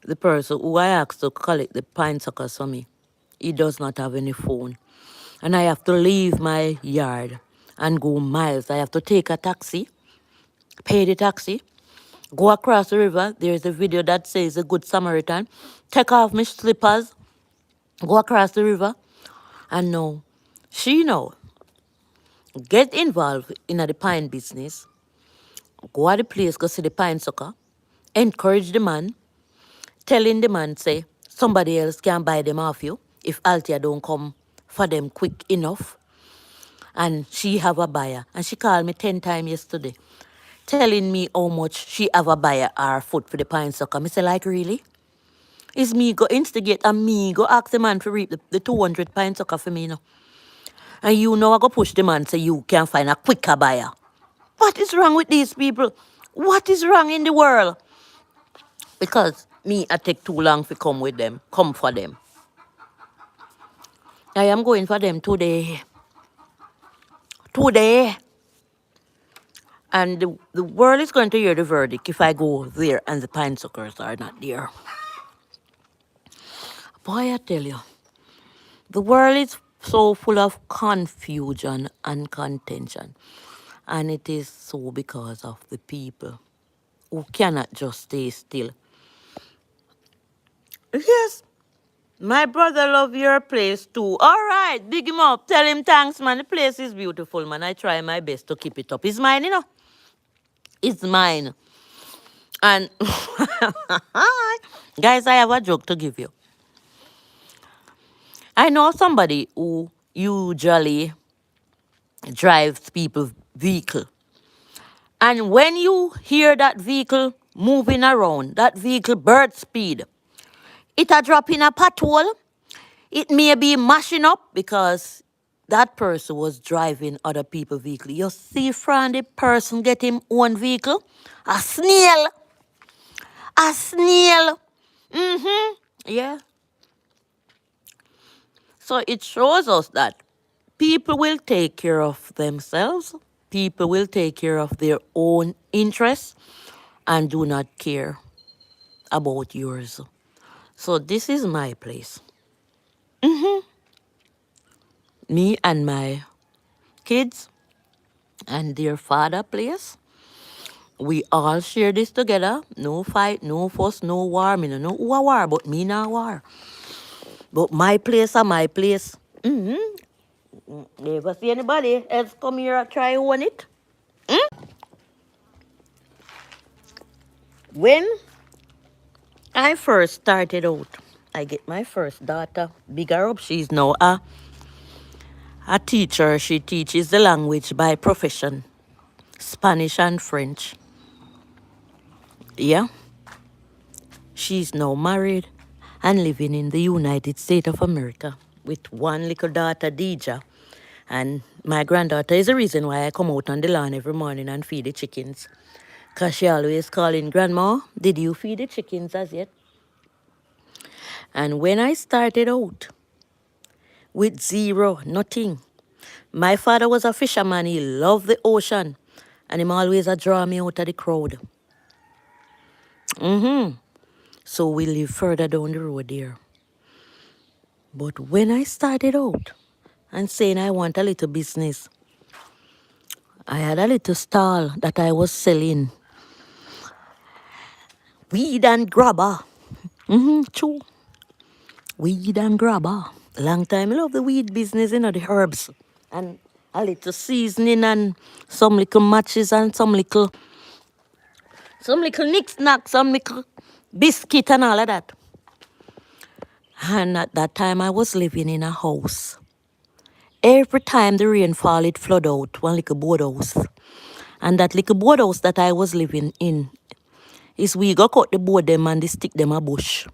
Speaker 1: the person who I asked to collect the pine suckers for me, he does not have any phone. And I have to leave my yard and go miles. I have to take a taxi, pay the taxi, go across the river. There's a video that says a good Samaritan. Take off my slippers, go across the river, and now She know, get involved in the pine business, go at the place, go see the pine sucker, encourage the man, telling the man, say, somebody else can buy them off you if Althea don't come for them quick enough. And she have a buyer. And she called me 10 times yesterday, telling me how much she have a buyer our foot for the pine sucker. Me say, like, really? Is me go instigate and me go ask the man to reap the 200 pine sucker for me now? And you know I go push the man, say you can find a quicker buyer. What is wrong with these people? What is wrong in the world? Because me, I take too long to come with them, come for them. I am going for them today. Today. And the world is going to hear the verdict if I go there and the pine suckers are not there. Boy, I tell you, the world is so full of confusion and contention. And it is so because of the people who cannot just stay still. Yes, my brother love your place too. All right, big him up. Tell him thanks, man. The place is beautiful, man. I try my best to keep it up. It's mine, you know. It's mine. And guys, I have a joke to give you. I know somebody who usually drives people's vehicle. And when you hear that vehicle moving around, that vehicle bird speed, it a drop in a pothole. It may be mashing up because that person was driving other people's vehicle. You see, from the person get him own vehicle, a snail. A snail. Mm-hmm. Yeah. So it shows us that people will take care of themselves. People will take care of their own interests and do not care about yours. So this is my place. Me and my kids and their father place. We all share this together. No fight, no fuss, no war. Me no know who a war, but me not war. But my place are my place. Never see anybody else come here and try own it. When I first started out, I get my first daughter. Bigger up, she's now a teacher. She teaches the language by profession, Spanish and French. Yeah, she's now married and living in the United States of America with one little daughter, Deja. And my granddaughter is the reason why I come out on the lawn every morning and feed the chickens. Because she always calling, Grandma, did you feed the chickens as yet? And when I started out with zero, nothing, my father was a fisherman. He loved the ocean. And him always a draw me out of the crowd. So we live further down the road there. But when I started out and saying I want a little business, I had a little stall that I was selling weed and grabber. True. Weed and grabber. Long time I love the weed business, you know, the herbs. And a little seasoning and some little matches and some little knick-knack, some little biscuit and all of that. And at that time I was living in a house. Every time the rainfall, it flood out one little boardhouse. And that little boardhouse that I was living in is we go cut the board them and they stick them a bush.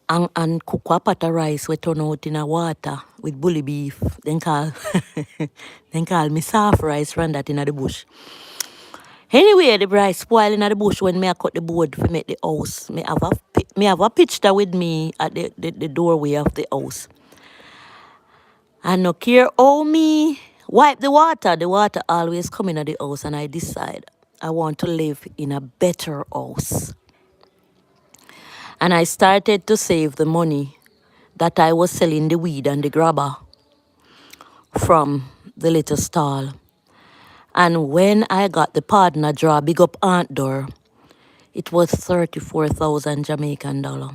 Speaker 1: And cook a pot of rice we turn out in a water with bully beef. Then call then call me soft rice run that in the bush. Anyway, the rice spoil in the bush when me I cut the board to make the house. Me have a picture with me at the doorway of the house. And no care how me wipe the water always come in the house and I decide I want to live in a better house. And I started to save the money that I was selling the weed and the grabber from the little stall. And when I got the partner draw, big up Aunt Door, it was 34,000 Jamaican dollar.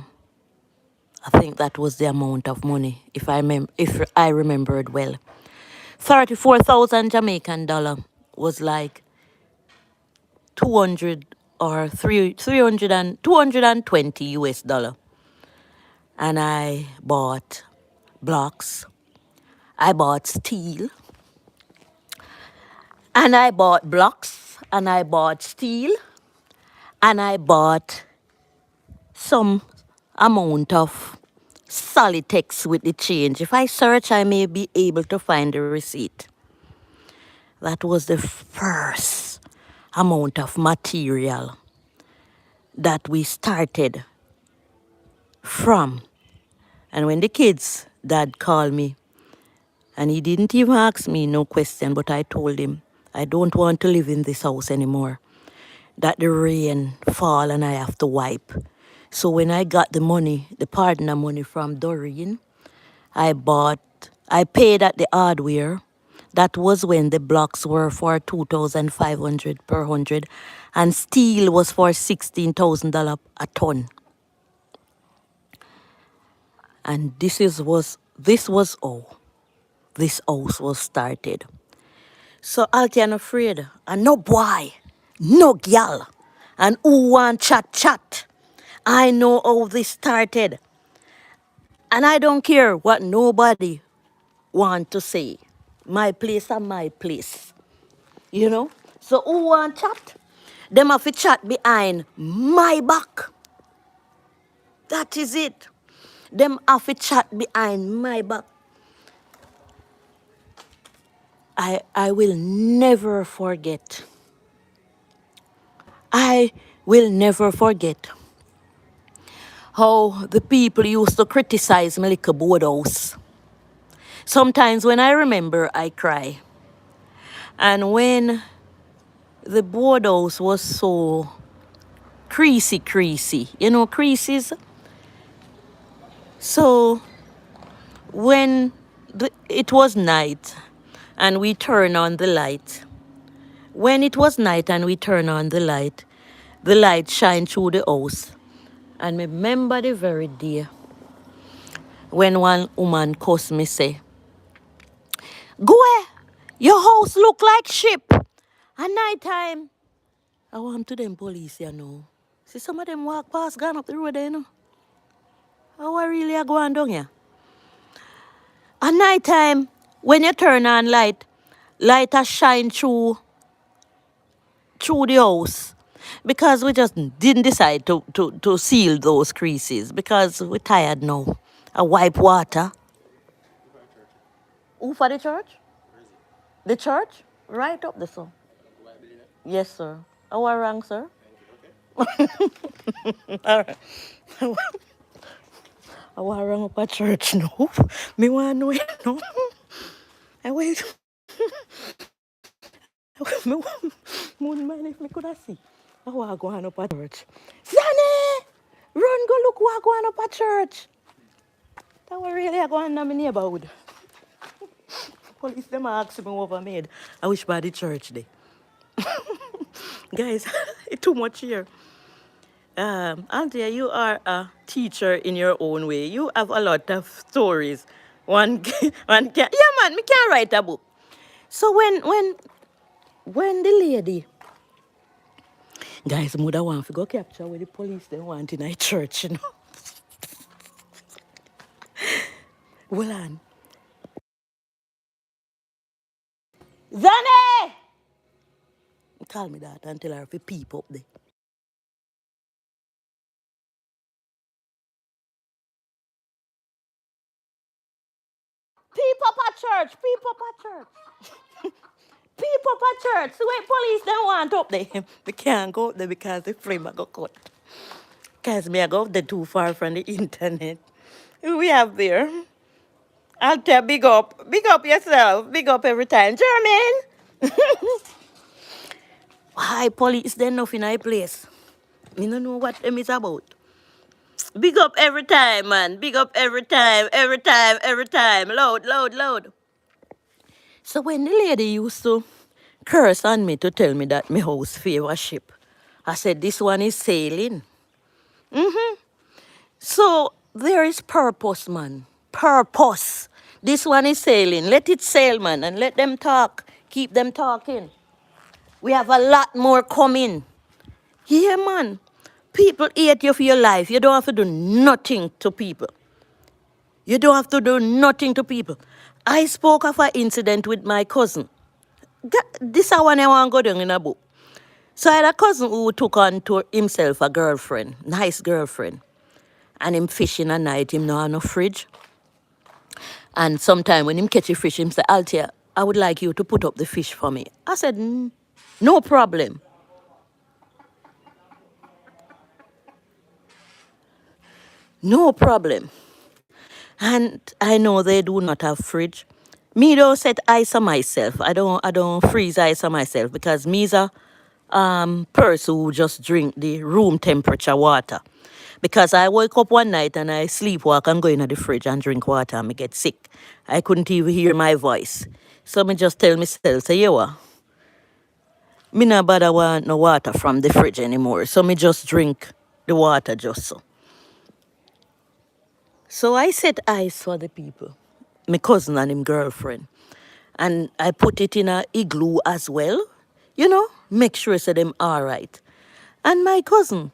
Speaker 1: I think that was the amount of money, if I remembered well. 34,000 Jamaican dollar was like 200 or 300 and 220 US dollar. And I bought blocks, I bought steel, and I bought blocks, and I bought steel, and I bought some amount of Solitex with the change. If I search, I may be able to find the receipt. That was the first amount of material that we started from. And when the kids' dad called me, and he didn't even ask me no question, but I told him, I don't want to live in this house anymore. That the rain fall and I have to wipe. So when I got the money, the partner money from Doreen, I paid at the hardware. That was when the blocks were for 2,500 per hundred, and steel was for $16,000 a ton. And this was how this house was started. So Althea not afraid, and no boy, no gal, and who want chat chat. I know how this started, and I don't care what nobody want to say. My place and my place, you know. So who want chat? Them have to chat behind my back. That is it. Them have to chat behind my back. I will never forget. I will never forget how the people used to criticize my little boardhouse. Sometimes when I remember, I cry. And when the boardhouse was so creasy, you know, creases. So when it was night and we turn on the light, when it was night and we turn on the light shine through the house. And remember the very day when one woman cussed me say, "Go away, your house look like ship. At night time." I want to them police, you know. See some of them walk past, gone up the road there, you know. How I really are going down here? At night time, when you turn on light a shine through the house. Because we just didn't decide to seal those creases because we're tired now. I wipe water. Who for the church? The church? Right up the sir. Yes, sir. How I wrong, sir? All right. How I wrong up a church no. Me want to know it no. I wait. Me wouldn't mind if me could have see. How I go on up a church. Zanny! Run go look who I go on up a church. That was really I go on in my neighborhood. Police them ask me over made. I wish by the church day. Guys, it's too much here. Althea, you are a teacher in your own way. You have a lot of stories. One can, yeah man, me can write a book. So when the lady, guys, mother want to go capture with the police they want in a church, you know. Well on. Zanny! Call me that and tell her if you peep up there. Peep up at church, peep up at church. Peep up at church. So wait, police don't want up there. They can't go up there because the frame I got cut. Because me I go up there too far from the internet. Who we have there? Althea, big up. Big up yourself. Big up every time. German! Why police then nothing I place? Me don't know what them is about. Big up every time, man. Big up every time, every time, every time. Load, load, load. So when the lady used to curse on me to tell me that my house favor ship, I said, this one is sailing. So there is purpose, man. Purpose. This one is sailing. Let it sail, man, and let them talk. Keep them talking. We have a lot more coming. Yeah, man. People hate you for your life. You don't have to do nothing to people. You don't have to do nothing to people. I spoke of an incident with my cousin. This is one I want to go down in a book. So I had a cousin who took on to himself a girlfriend, nice girlfriend. And him fishing at night, him no have no fridge. And sometime when him catch a fish, him say, Althea, I would like you to put up the fish for me. I said, no problem. No problem. And I know they do not have fridge. Me don't set ice on myself. I don't freeze ice on myself because me's a person who just drink the room temperature water. Because I wake up one night and I sleepwalk and go into the fridge and drink water and I get sick. I couldn't even hear my voice. So me just tell myself, say, yo, me not bother want no water from the fridge anymore. So me just drink the water just so. So I set ice for the people, my cousin and him girlfriend. And I put it in a igloo as well, make sure so them all right. And my cousin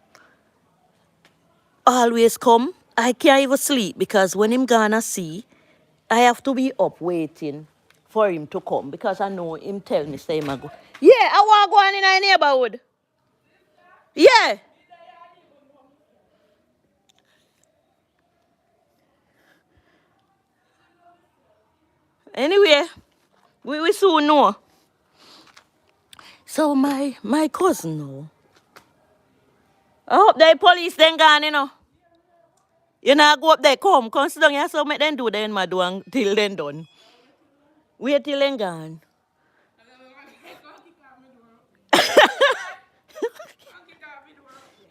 Speaker 1: always come. I can't even sleep because when him gonna see, I have to be up waiting for him to come because I know him tell me say him a go. Yeah, I want to go on in our neighborhood. Yeah. Anyway, we soon know. So my cousin know. I hope the police then gone. You know, go up there, come sit down here, so make them do then, my do until then done. Wait till then gone.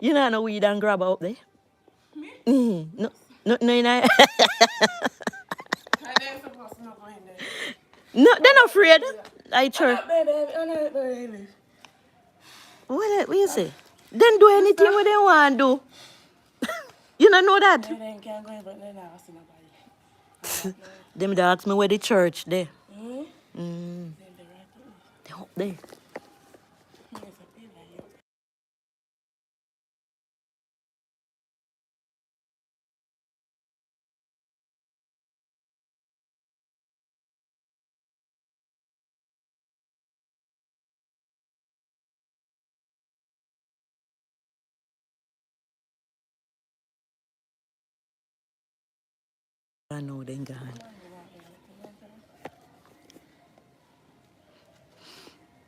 Speaker 1: You know, no weed and grab up there. No, no. No, they're not afraid. I sure. What you say? Then do anything what they want to do. You don't know that? Them they ask me where the church there. They up there. I know they gone.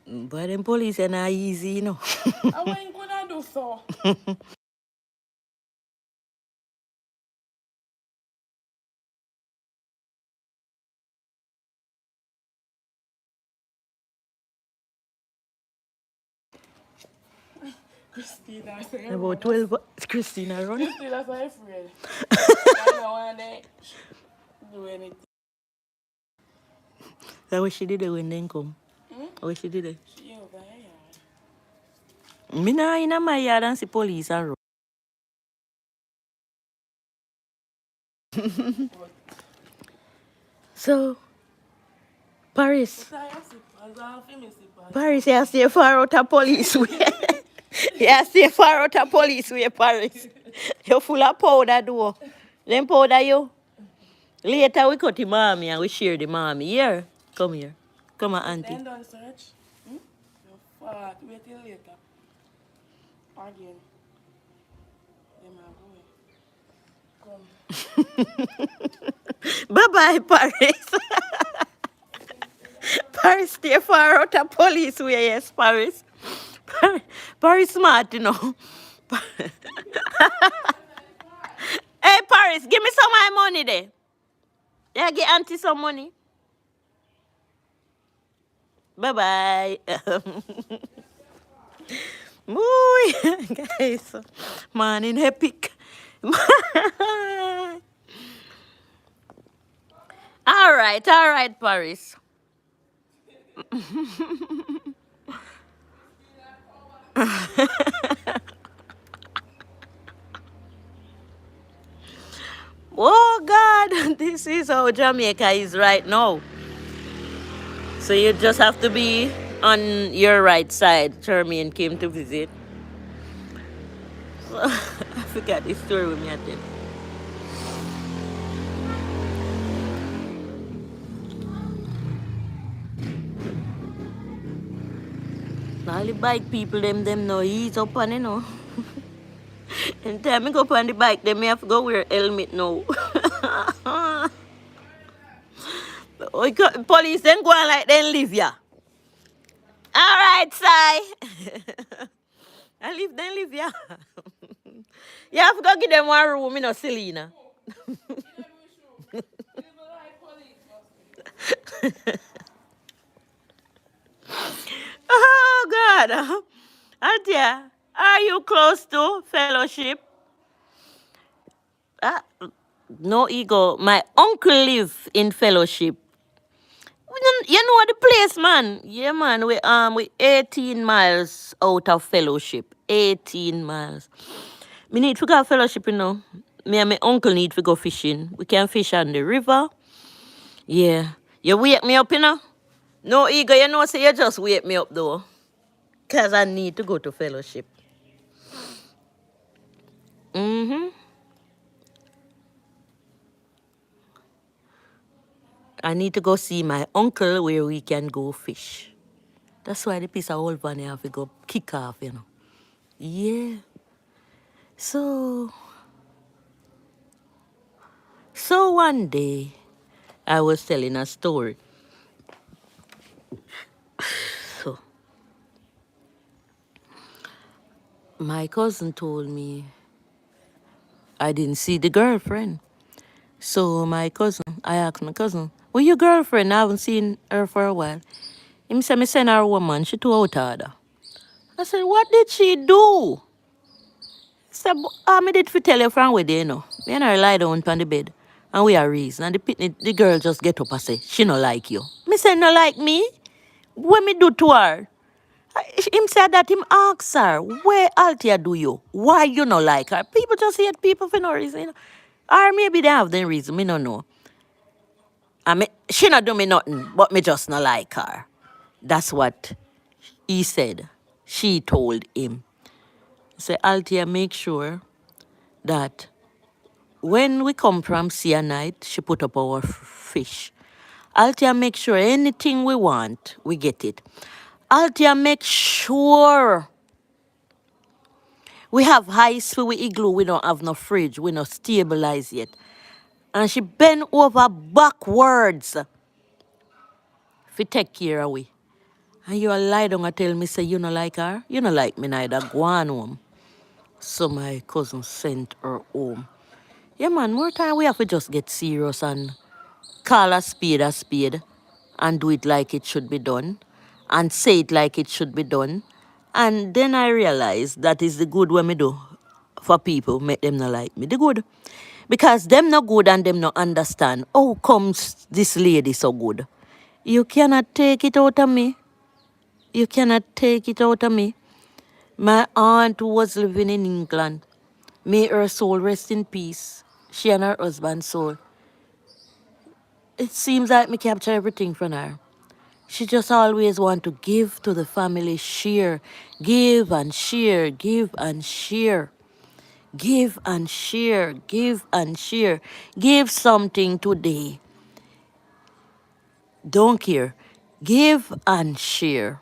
Speaker 1: But them police are not easy, I ain't gonna do so. Christina, about 12. Christina run. Christina's so afraid. I don't want to do anything. That's what she did when they come. What she did? She over her yard. Me not in my yard and see police and run. So, Paris. Paris, you stay far out of police way. You stay far out of police way, Paris. You're full of powder, though. Them powder you. Later we cut the mommy and we share the mommy. Here. Come here. Come on, auntie. Then don't search. You're fat. Wait till later. Again. Bye-bye, Paris. Paris, stay far out of police way, yes, Paris. Paris smart, Hey, Paris, give me some of my money there. Yeah, give auntie some money. Bye-bye. Guys, man in epic. All right, Paris. This is how Jamaica is right now. So you just have to be on your right side. Charmaine came to visit. I forgot this story with me at them. All the bike people, them know ease up on, you know. And time I go up on the bike, they may have to go wear helmet now. Police then go on like then leave ya. All right, Si. I leave then leave ya. You have to go give them one room, you know, Selena. Oh God. Althea, are you close to fellowship? Ah, no ego. My uncle live in fellowship. You know the place, man. Yeah, man. We 18 miles out of fellowship. 18 miles. Me need to go fellowship, you know. Me and my uncle need to go fishing. We can fish on the river. Yeah. You wake me up, you know. No ego, you know, say you just wake me up though. Cause I need to go to fellowship. Mm-hmm. I need to go see my uncle where we can go fish. That's why the piece of old van have to go kick off, you know. Yeah. So one day I was telling a story. So my cousin told me I didn't see the girlfriend. So I asked my cousin, where your girlfriend? I haven't seen her for a while. He said, me send her a woman, she too out order. I said, what did she do? He said, me did fi tell you from where they know. Me and her lie down on the bed. And we are reason. And the girl just get up and say, she no like you. Me say, no like me? What me do to her? Him said that him ask her, where Althea do you? Why you no like her? People just hate people for no reason. You know? Or maybe they have the reason, me no know. She not do me nothing, but me just not like her. That's what he said. She told him. Say, Althea, make sure that when we come from sea at night, she put up our fish. Althea, make sure anything we want, we get it. Althea, make sure we have ice for we igloo. We don't have no fridge. We not stabilized yet. And she bend over backwards to take care of we. And you lie down and tell me, say, you no like her? You no like me neither. Go on home. So my cousin sent her home. Yeah, man, more time we have to just get serious and call a spade and do it like it should be done and say it like it should be done. And then I realized that is the good way me do for people, make them not like me. The good. Because them not good and them not understand. How comes this lady so good? You cannot take it out of me. You cannot take it out of me. My aunt was living in England. May her soul rest in peace. She and her husband's soul. It seems like me capture everything from her. She just always want to give to the family, share, give and share, give and share, give and share, give and share. Give something today. Don't care. Give and share.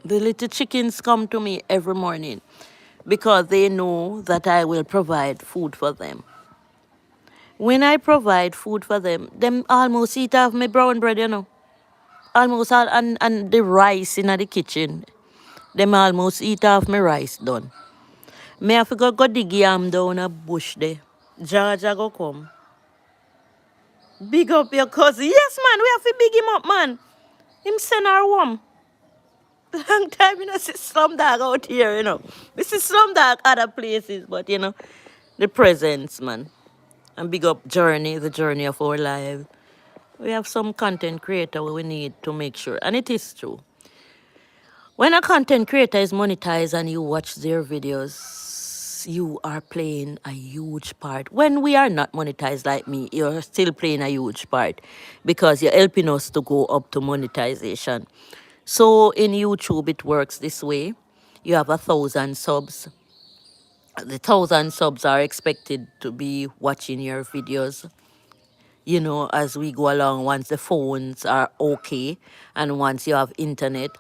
Speaker 1: The little chickens come to me every morning because they know that I will provide food for them. When I provide food for them almost eat off my brown bread, you know. Almost all, and the rice in the kitchen. Them almost eat off my rice done. Me have to go dig yam down a bush there. Georgia go come. Big up your cousin. Yes, man, we have to big him up, man. Him send her home. Long time, you know, see slum dog out here, you know. This is slum dog other places, but, you know, the presence, man. And big up Journey, the journey of our life. We have some content creator we need to make sure, and it is true. When a content creator is monetized and you watch their videos, yes, you are playing a huge part. When we are not monetized like me, you're still playing a huge part because you're helping us to go up to monetization. So in YouTube, it works this way. You have 1,000 subs. The 1,000 subs are expected to be watching your videos, as we go along, once the phones are okay and once you have internet.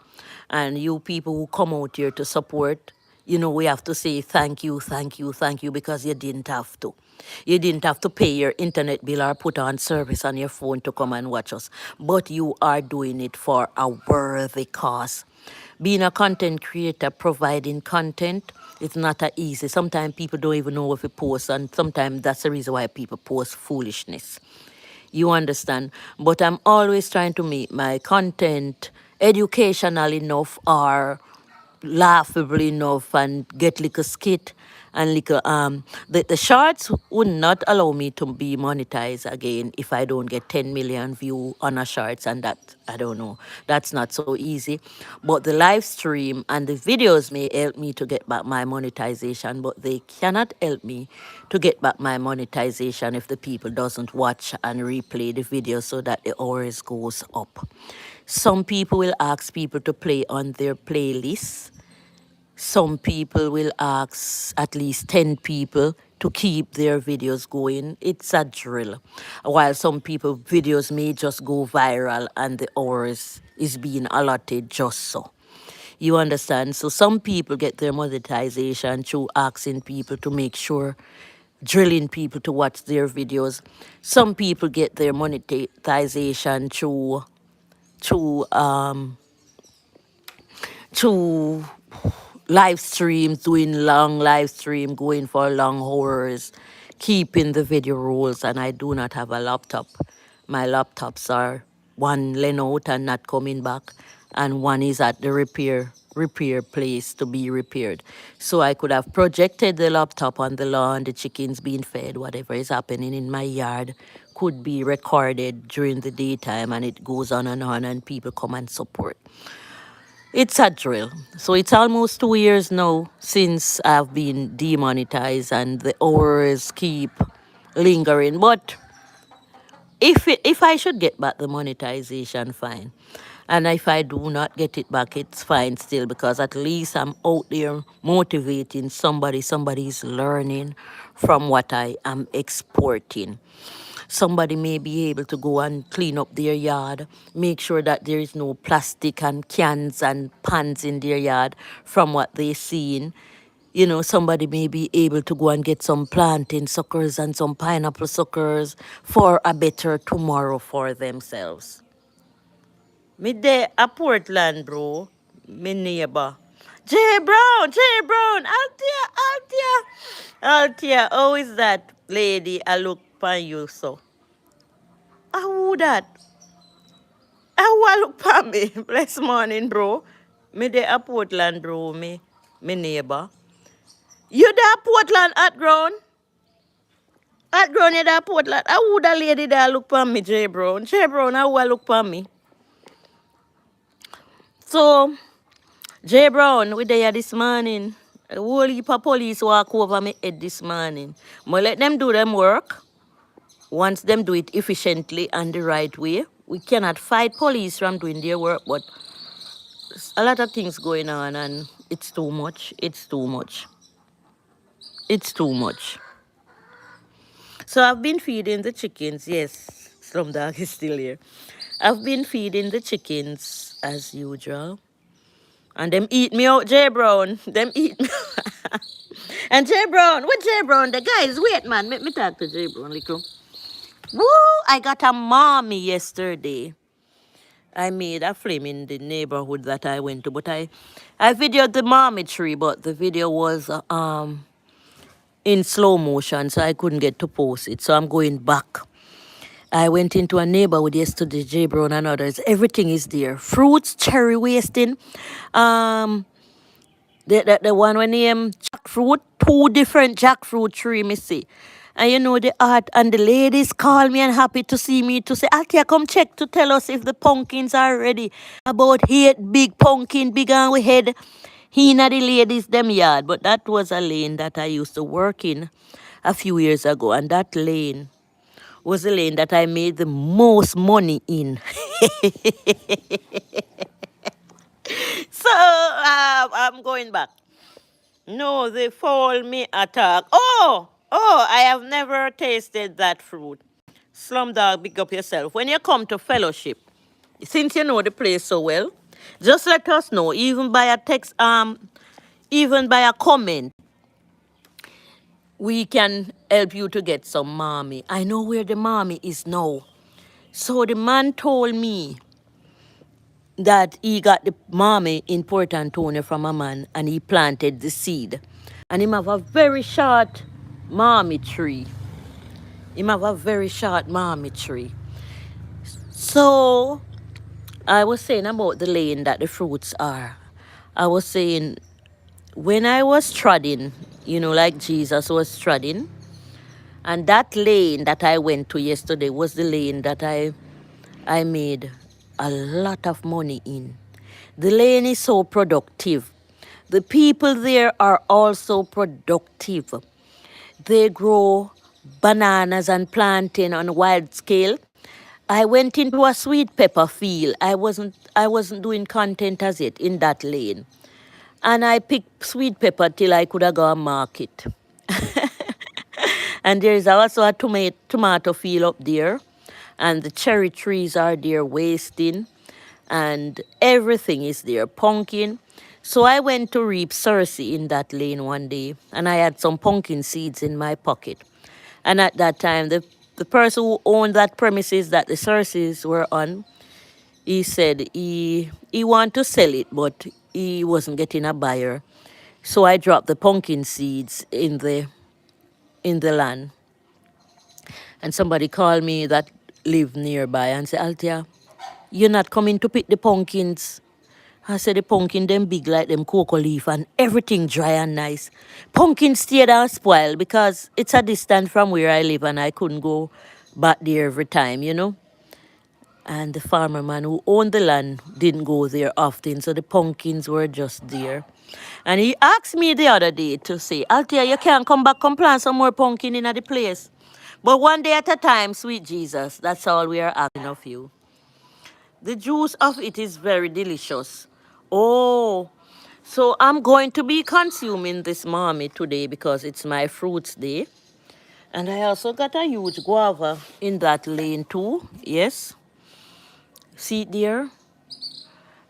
Speaker 1: And you people who come out here to support, we have to say thank you, thank you, thank you, because you didn't have to. You didn't have to pay your internet bill or put on service on your phone to come and watch us. But you are doing it for a worthy cause. Being a content creator, providing content, it's not a easy. Sometimes people don't even know if you post, and sometimes that's the reason why people post foolishness. You understand? But I'm always trying to make my content educational enough or laughable enough and get little skit and little the shorts would not allow me to be monetized again if I don't get 10 million view on a shorts, and that I don't know, that's not so easy. But the live stream and the videos may help me to get back my monetization, but they cannot help me to get back my monetization if the people doesn't watch and replay the video so that the hours goes up. Some people will ask people to play on their playlists. Some people will ask at least 10 people to keep their videos going. It's a drill. While some people videos may just go viral and the hours is being allotted just so. You understand? So some people get their monetization through asking people to make sure, drilling people to watch their videos. Some people get their monetization through to live streams, doing long live stream, going for long hours, keeping the video rolls, and I do not have a laptop. My laptops are one lent out and not coming back, and one is at the repair place to be repaired. So I could have projected the laptop on the lawn, the chickens being fed, whatever is happening in my yard could be recorded during the daytime, and it goes on, and people come and support. It's a drill. So it's almost 2 years now since I've been demonetized, and the hours keep lingering. But if I should get back the monetization, fine. And if I do not get it back, it's fine still, because at least I'm out there motivating somebody. Somebody's learning from what I am exporting. Somebody may be able to go and clean up their yard, make sure that there is no plastic and cans and pans in their yard from what they seen. Somebody may be able to go and get some plantain suckers and some pineapple suckers for a better tomorrow for themselves. Me there at Portland, bro. Me neighbor. J Brown, Althea, how is that lady? I look for you, so. Who that? Who I look for me? Bless morning, bro. Me there at Portland, bro. Me neighbor. You there at Portland at ground? At ground, you there at Portland. Who that lady there look for me, J Brown? J Brown, how I look for me? So, J Brown, we there this morning. A whole heap of police walk over me head this morning. I let them do them work. Once them do it efficiently and the right way, we cannot fight police from doing their work, but a lot of things going on, and it's too much. It's too much. It's too much. So I've been feeding the chickens. Yes, Slumdog is still here. I've been feeding the chickens as usual. And them eat me out, J Brown. Them eat me. And J Brown, what J Brown? The guys, wait, man. Let me talk to J Brown, little. Woo! I got a mommy yesterday. I made a film in the neighborhood that I went to, but I videoed the mommy tree, but the video was in slow motion, so I couldn't get to post it. So I'm going back. I went into a neighborhood yesterday, J Brown and others. Everything is there. Fruits, cherry wasting. The one when name jackfruit, 2 different jackfruit tree, me see. And the art, and the ladies call me and happy to see me to say, Althea, come check to tell us if the pumpkins are ready. About 8 big pumpkin, big on we head. He not the ladies them yard, but that was a lane that I used to work in a few years ago, and that lane was the lane that I made the most money in. So I'm going back. No, they fall me attack. Oh, I have never tasted that fruit. Slumdog, big up yourself. When you come to fellowship, since you know the place so well, just let us know, even by a text, even by a comment, we can help you to get some mommy. I know where the mommy is now. So the man told me that he got the mommy in Port Antonio from a man and he planted the seed. And him have a very short mommy tree. Him have a very short mommy tree. So I was saying about the lane that the fruits are. I was saying when I was treading, like Jesus was treading, and that lane that I went to yesterday was the lane that I made a lot of money in. The lane is so productive. The people there are also productive. They grow bananas and plantain on a wide scale. I went into a sweet pepper field. I wasn't doing content as yet in that lane. And I picked sweet pepper till I could have gone market. And there is also a tomato field up there. And the cherry trees are there wasting. And everything is there, pumpkin. So I went to reap Cersei in that lane one day. And I had some pumpkin seeds in my pocket. And at that time, the person who owned that premises that the Cerseis were on, he said he wanted to sell it, but he wasn't getting a buyer. So I dropped the pumpkin seeds in the land. And somebody called me that lived nearby and said, Althea, you're not coming to pick the pumpkins. I said the pumpkin them big like them cocoa leaf and everything dry and nice. Pumpkin stayed and spoiled because it's a distance from where I live and I couldn't go back there every time. And the farmer man who owned the land didn't go there often, so the pumpkins were just there. And he asked me the other day to say, Althea, you can't come back and plant some more pumpkin in the place. But one day at a time, sweet Jesus, that's all we are asking of you. The juice of it is very delicious. Oh, so I'm going to be consuming this mommy today because it's my fruits day. And I also got a huge guava in that lane too. Yes. See it there?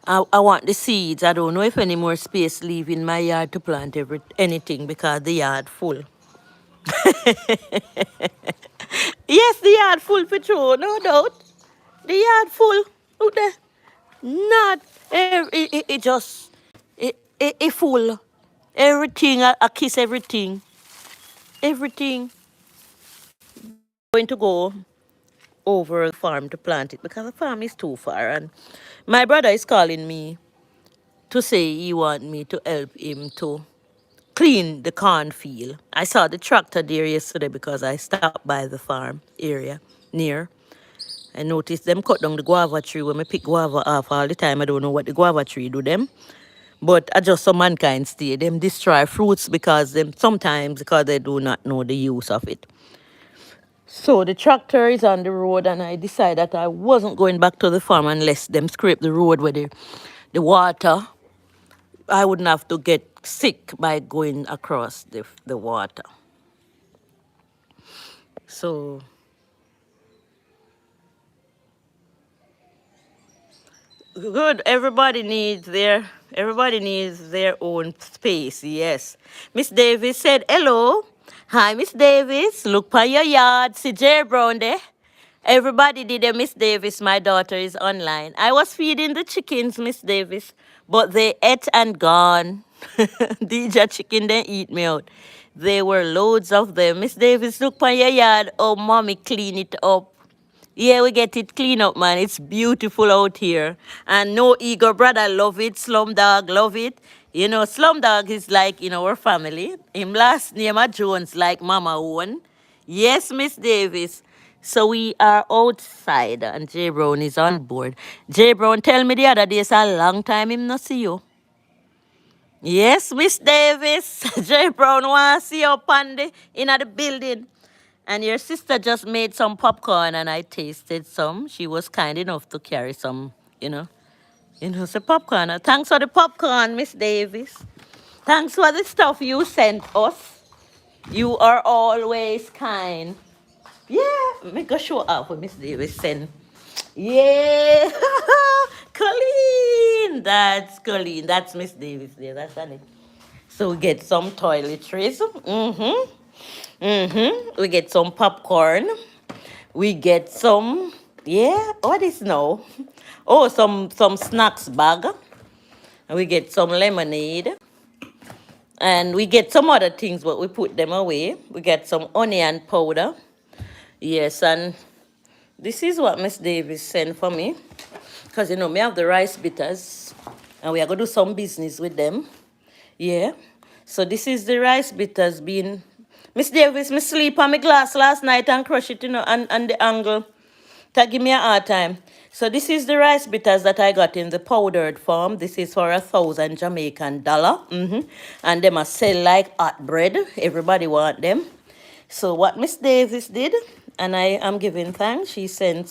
Speaker 1: I want the seeds. I don't know if any more space leave in my yard to plant anything because the yard full. Yes, the yard full for sure, no doubt. The yard full. Look there. Not it just it full. Everything I kiss everything. Everything going to go over the farm to plant it because the farm is too far and my brother is calling me to say he want me to help him to clean the cornfield. I saw the tractor there yesterday because I stopped by the farm area near. I noticed them cut down the guava tree when I pick guava off all the time. I don't know what the guava tree do them. But I just saw mankind stay. Them destroy fruits sometimes because they do not know the use of it. So the tractor is on the road and I decided that I wasn't going back to the farm unless them scrape the road with the water. I wouldn't have to get sick by going across the water. So good. Everybody needs their own space. Yes. Miss Davis said hello. Hi, Miss Davis. Look by your yard. See J Brown there. Everybody did a Miss Davis. My daughter is online. I was feeding the chickens, Miss Davis, but they ate and gone. DJ chicken they eat me out. There were loads of them. Miss Davis, look by your yard. Oh, mommy, clean it up. Yeah, we get it clean up, man. It's beautiful out here. And no ego, brother, love it. Slumdog, love it. Slumdog is like in our family. Him last name are Jones, like Mama Owen. Yes, Miss Davis. So we are outside and J Brown is on board. J Brown tell me the other day, it's a long time him not see you. Yes, Miss Davis. J Brown wants to see you on the in the building. And your sister just made some popcorn and I tasted some. She was kind enough to carry some, you know. Some popcorn. Thanks for the popcorn, Miss Davis. Thanks for the stuff you sent us. You are always kind. Yeah, make a show up with Miss Davis send. Yeah, Colleen. That's Colleen. That's Miss Davis there. That's on it. So we get some toiletries. We get some popcorn. We get some, yeah, what is now? Oh, some snacks bag. And we get some lemonade. And we get some other things, but we put them away. We get some onion powder. Yes, and this is what Miss Davis sent for me. Because, me have the rice bitters. And we are going to do some business with them. Yeah. So this is the rice bitters being... Miss Davis, me sleep on my glass last night and crush it, on the angle. To give me a hard time. So this is the rice bitters that I got in the powdered form. This is for $1,000 Jamaican. And them a sell like hot bread. Everybody want them. So what Miss Davis did, and I am giving thanks, she sent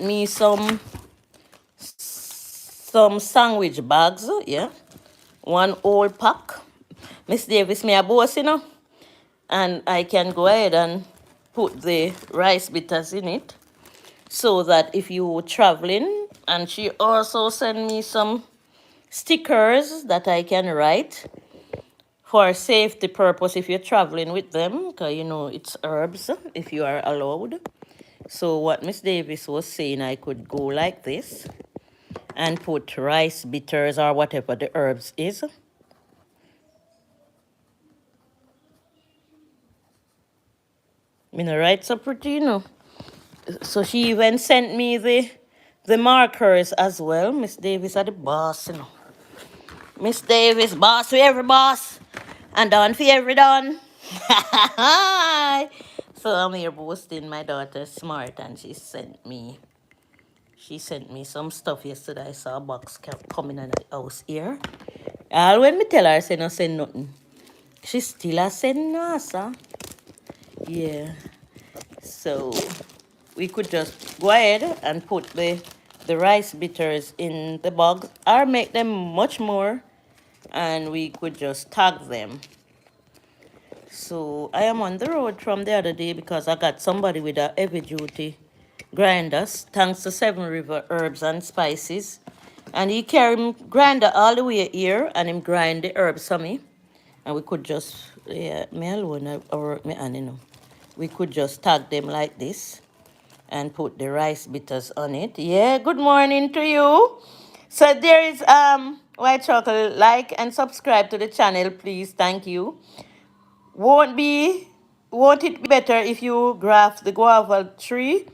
Speaker 1: me some sandwich bags, yeah. One whole pack. Miss Davis, me a boss, and I can go ahead and put the rice bitters in it so that if you traveling, and she also sent me some stickers that I can write for safety purpose if you're traveling with them, because it's herbs if you are allowed. So what Miss Davis was saying, I could go like this and put rice bitters or whatever the herbs is. Right, so pretty, So she even sent me the markers as well. Miss Davis are the boss, Miss Davis, boss for every boss. And done for every done. So I'm here boasting my daughter's smart and she sent me some stuff yesterday. I saw a box coming in the house here. All when me tell her I say no send nothing. She still a send no, sir. Yeah. So we could just go ahead and put the rice bitters in the bag or make them much more and we could just tag them. So I am on the road from the other day because I got somebody with a heavy duty grinder, thanks to Seven River Herbs and Spices. And he carried him grinder all the way here and him grind the herbs for me. And we could just, yeah, me alone, I work me hand, We could just tag them like this and put the rice bitters on it. Yeah, good morning to you. So there is white chocolate. Like and subscribe to the channel, please. Thank you. Won't it be better if you graft the guava tree?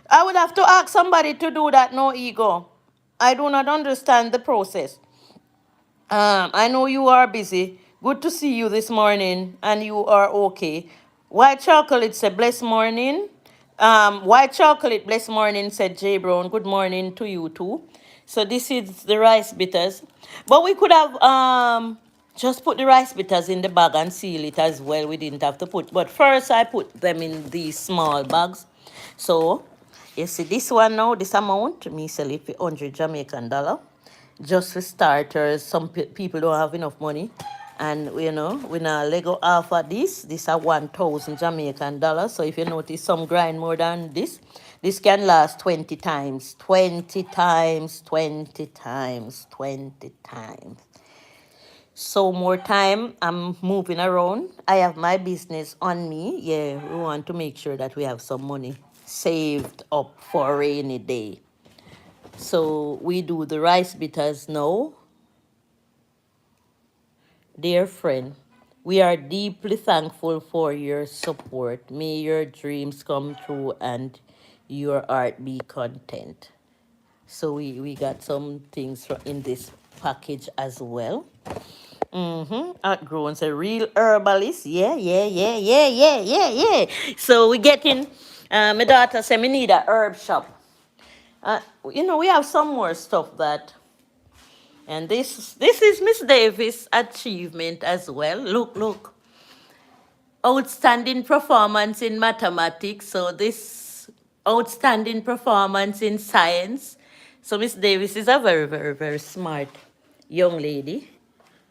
Speaker 1: I would have to ask somebody to do that, no ego. I do not understand the process. I know you are busy. Good to see you this morning, and you are okay. White chocolate said, blessed morning. White chocolate, blessed morning, said J Brown. Good morning to you too. So this is the rice bitters. But we could have just put the rice bitters in the bag and seal it as well. We didn't have to put. But first I put them in these small bags. So you see this one now, this amount, me sell it for $100 Jamaican. Just for starters, some people don't have enough money. And, we now Lego half of this. This are $1,000 Jamaican. So if you notice some grind more than this can last 20 times. 20 times, 20 times, 20 times. So more time, I'm moving around. I have my business on me. Yeah, we want to make sure that we have some money saved up for a rainy day. So we do the rice bitters now. Dear friend, we are deeply thankful for your support. May your dreams come true and your heart be content. So we got some things in this package as well. Outgrown's a real herbalist. Yeah, yeah, yeah, yeah, yeah, yeah, yeah. So we getting, my daughter said, me need a herb shop. We have some more stuff that And this is Miss Davis' achievement as well. Look, look. Outstanding performance in mathematics. So this outstanding performance in science. So Miss Davis is a very, very, very smart young lady.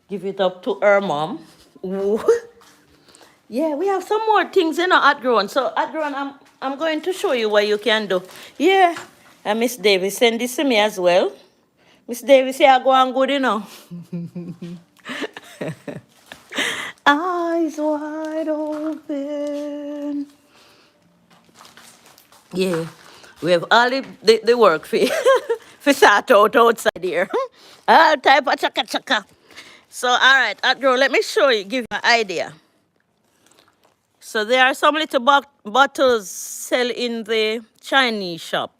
Speaker 1: Give it up to her mom. Ooh. Yeah, we have some more things, at grown. So at grown, I'm going to show you what you can do. Yeah. And Miss Davis send this to me as well. Miss Davis, yeah, go on good, Eyes wide open. Yeah. We have all the work for for sort out outside here. All type of chaka chaka. So all right, Adro, let me show you, give you an idea. So there are some little bottles sell in the Chinese shop.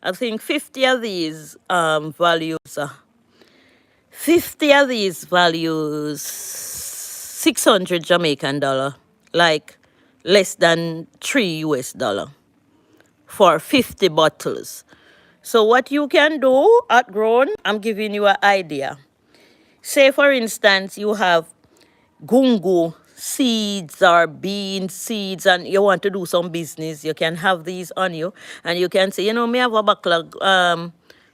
Speaker 1: I think 50 of these values 50 of these values 600 Jamaican dollar, like less than 3 US dollar for 50 bottles. So what you can do at grown, I'm giving you an idea. Say for instance, you have gungo seeds or bean seeds and you want to do some business, you can have these on you and you can say, me have a buckle of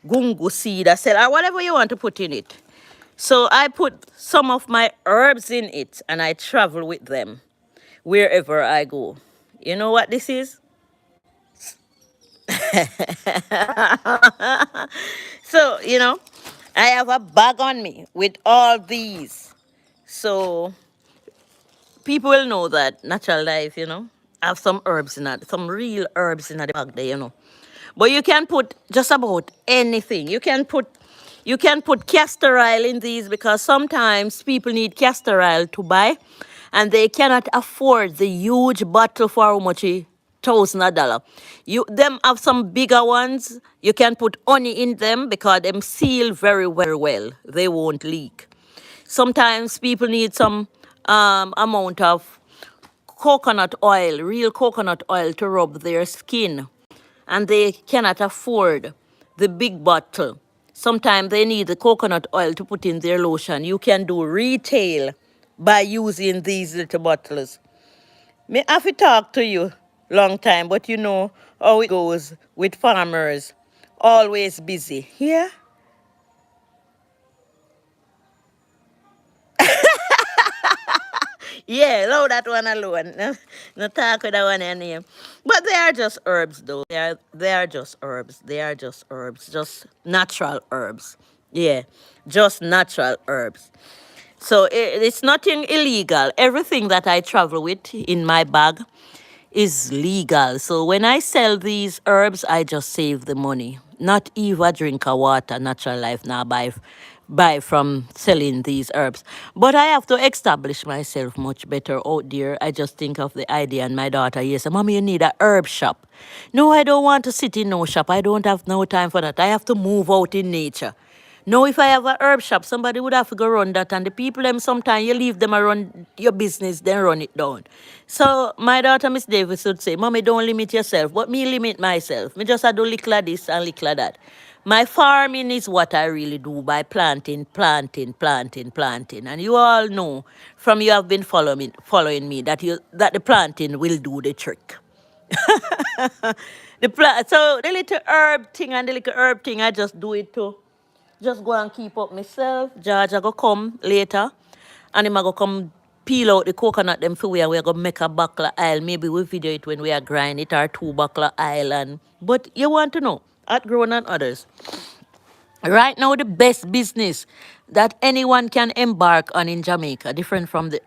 Speaker 1: gungo seed I sell or whatever you want to put in it. So I put some of my herbs in it and I travel with them wherever I go. You know what this is? So, I have a bag on me with all these. So people will know that natural life, have some herbs in it, some real herbs in the bag there. But you can put just about anything. You can put castor oil in these because sometimes people need castor oil to buy and they cannot afford the huge bottle for how much $1,000. Them have some bigger ones. You can put honey in them because them seal very, very well. They won't leak. Sometimes people need some amount of coconut oil, real coconut oil to rub their skin, and they cannot afford the big bottle. Sometimes they need the coconut oil to put in their lotion. You can do retail by using these little bottles. Me have to talk to you long time, but you know how it goes with farmers. Always busy. Yeah? Yeah, allow that one alone. No, no talk with that one any. But they are just herbs though. They are just herbs. They are just herbs. Just natural herbs. Yeah. Just natural herbs. So it's nothing illegal. Everything that I travel with in my bag is legal. So when I sell these herbs, I just save the money. Not even drink a water, natural life now buy from selling these herbs. But I have to establish myself much better out there. I just think of the idea and my daughter, yes, Mommy, you need a herb shop. No, I don't want to sit in no shop. I don't have no time for that. I have to move out in nature. No, if I have a herb shop, somebody would have to go run that. And the people, them sometimes you leave them around your business, then run it down. So my daughter, Miss Davis, would say, Mommy, don't limit yourself. But me limit myself. Me just I do little of this and little of that. My farming is what I really do by planting, planting, planting, planting. And you all know from you have been following me that the planting will do the trick. So the little herb thing and the little herb thing, I just do it too. Just go and keep up myself. George, I go come later. And him I go come peel out the coconut them for we and we are going to make a buckler oil. Maybe we video it when we are grind it or 2 buckler oil. But you want to know, at Grown and others, right now the best business that anyone can embark on in Jamaica, different from the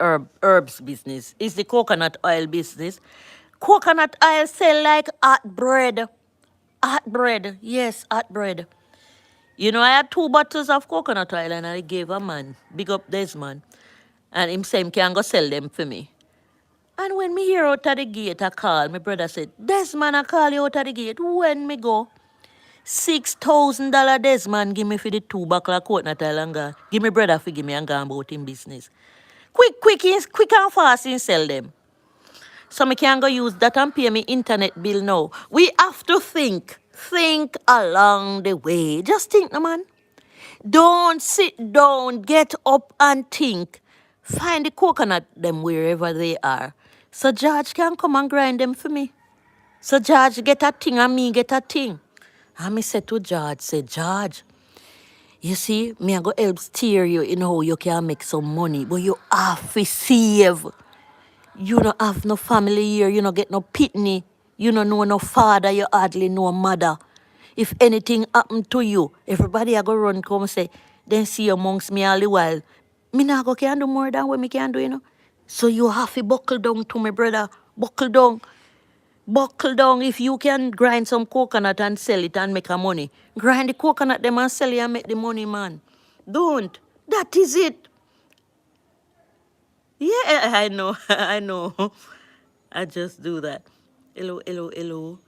Speaker 1: herbs business, is the coconut oil business. Coconut oil sell like hot bread. Hot bread. Yes, hot bread. I had 2 bottles of coconut oil and I gave a man, big up Desmond, and him say him can go sell them for me. And when me hear out of the gate, I call, my brother said, Desmond, I call you out of the gate. When me go, $6,000 Desmond give me for the 2 bottle of coconut oil and go. Give me brother for give me and go about in business. Quick and fast and sell them. So me can go use that and pay me internet bill now. We have to think along the way. Just think, no man. Don't sit down, get up and think. Find the coconut them wherever they are. So George can come and grind them for me. So George get a thing and me get a thing. And me say to George, say, George, you see, me I go help steer you in how you can make some money, but you have to save. You don't have no family here, you don't get no pitney, you don't know no father, you hardly know mother. If anything happen to you, everybody I go run come say, then see you amongst me all the while. Me not go can do more than what me can do, you know. So you have to buckle down to me, brother. Buckle down. Buckle down. If you can grind some coconut and sell it and make a money, grind the coconut them and sell it and make the money, man. Don't. That is it. Yeah, I know. I know. I just do that. Hello, hello, hello.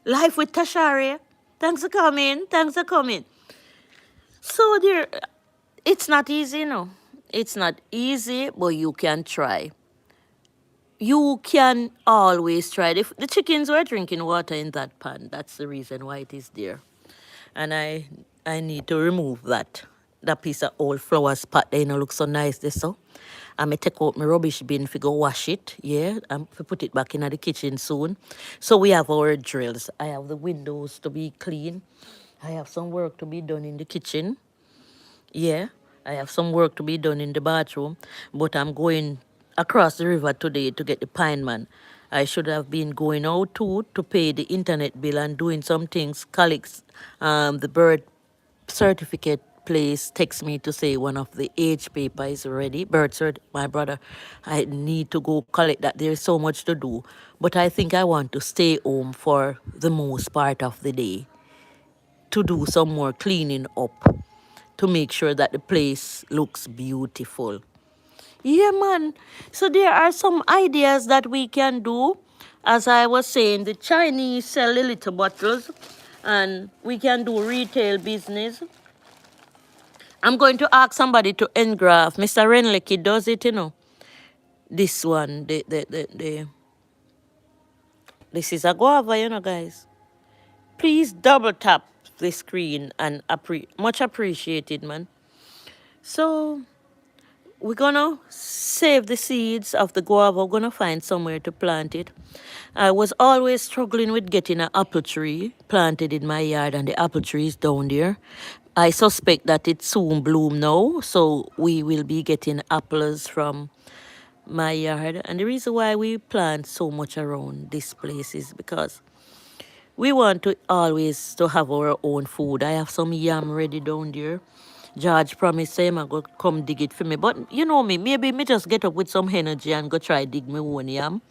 Speaker 1: Life with Tashari. Thanks for coming. Thanks for coming. So there, it's not easy, you know. It's not easy, but you can try. You can always try. The chickens were drinking water in that pan. That's the reason why it is there. And I need to remove that. That piece of old flower spot there, you know, looks so nice this so. I may take out my rubbish bin to go wash it, yeah, and put it back in the kitchen soon. So we have our drills. I have the windows to be clean. I have some work to be done in the kitchen. Yeah, I have some work to be done in the bathroom, but I'm going across the river today to get the pine man. I should have been going out too to pay the internet bill and doing some things. Colleagues, the birth certificate place text me to say one of the age paper is ready. Birth cert, my brother, I need to go collect that. There's so much to do, but I think I want to stay home for the most part of the day to do some more cleaning up to make sure that the place looks beautiful. Yeah, man. So there are some ideas that we can do. As I was saying, the Chinese sell the little bottles and we can do retail business. I'm going to ask somebody to engraph. Mr. Renlecky does it, you know. This one, this is a guava, you know, guys. Please double tap the screen and much appreciated, man. So we're gonna save the seeds of the guava. We're gonna find somewhere to plant it. I was always struggling with getting an apple tree planted in my yard, and the apple tree is down there. I suspect that it soon bloom now, so we will be getting apples from my yard. And the reason why we plant so much around this place is because we want to always to have our own food. I have some yam ready down there. George promised him I go come dig it for me. But you know me, maybe me just get up with some energy and go try dig me own yam.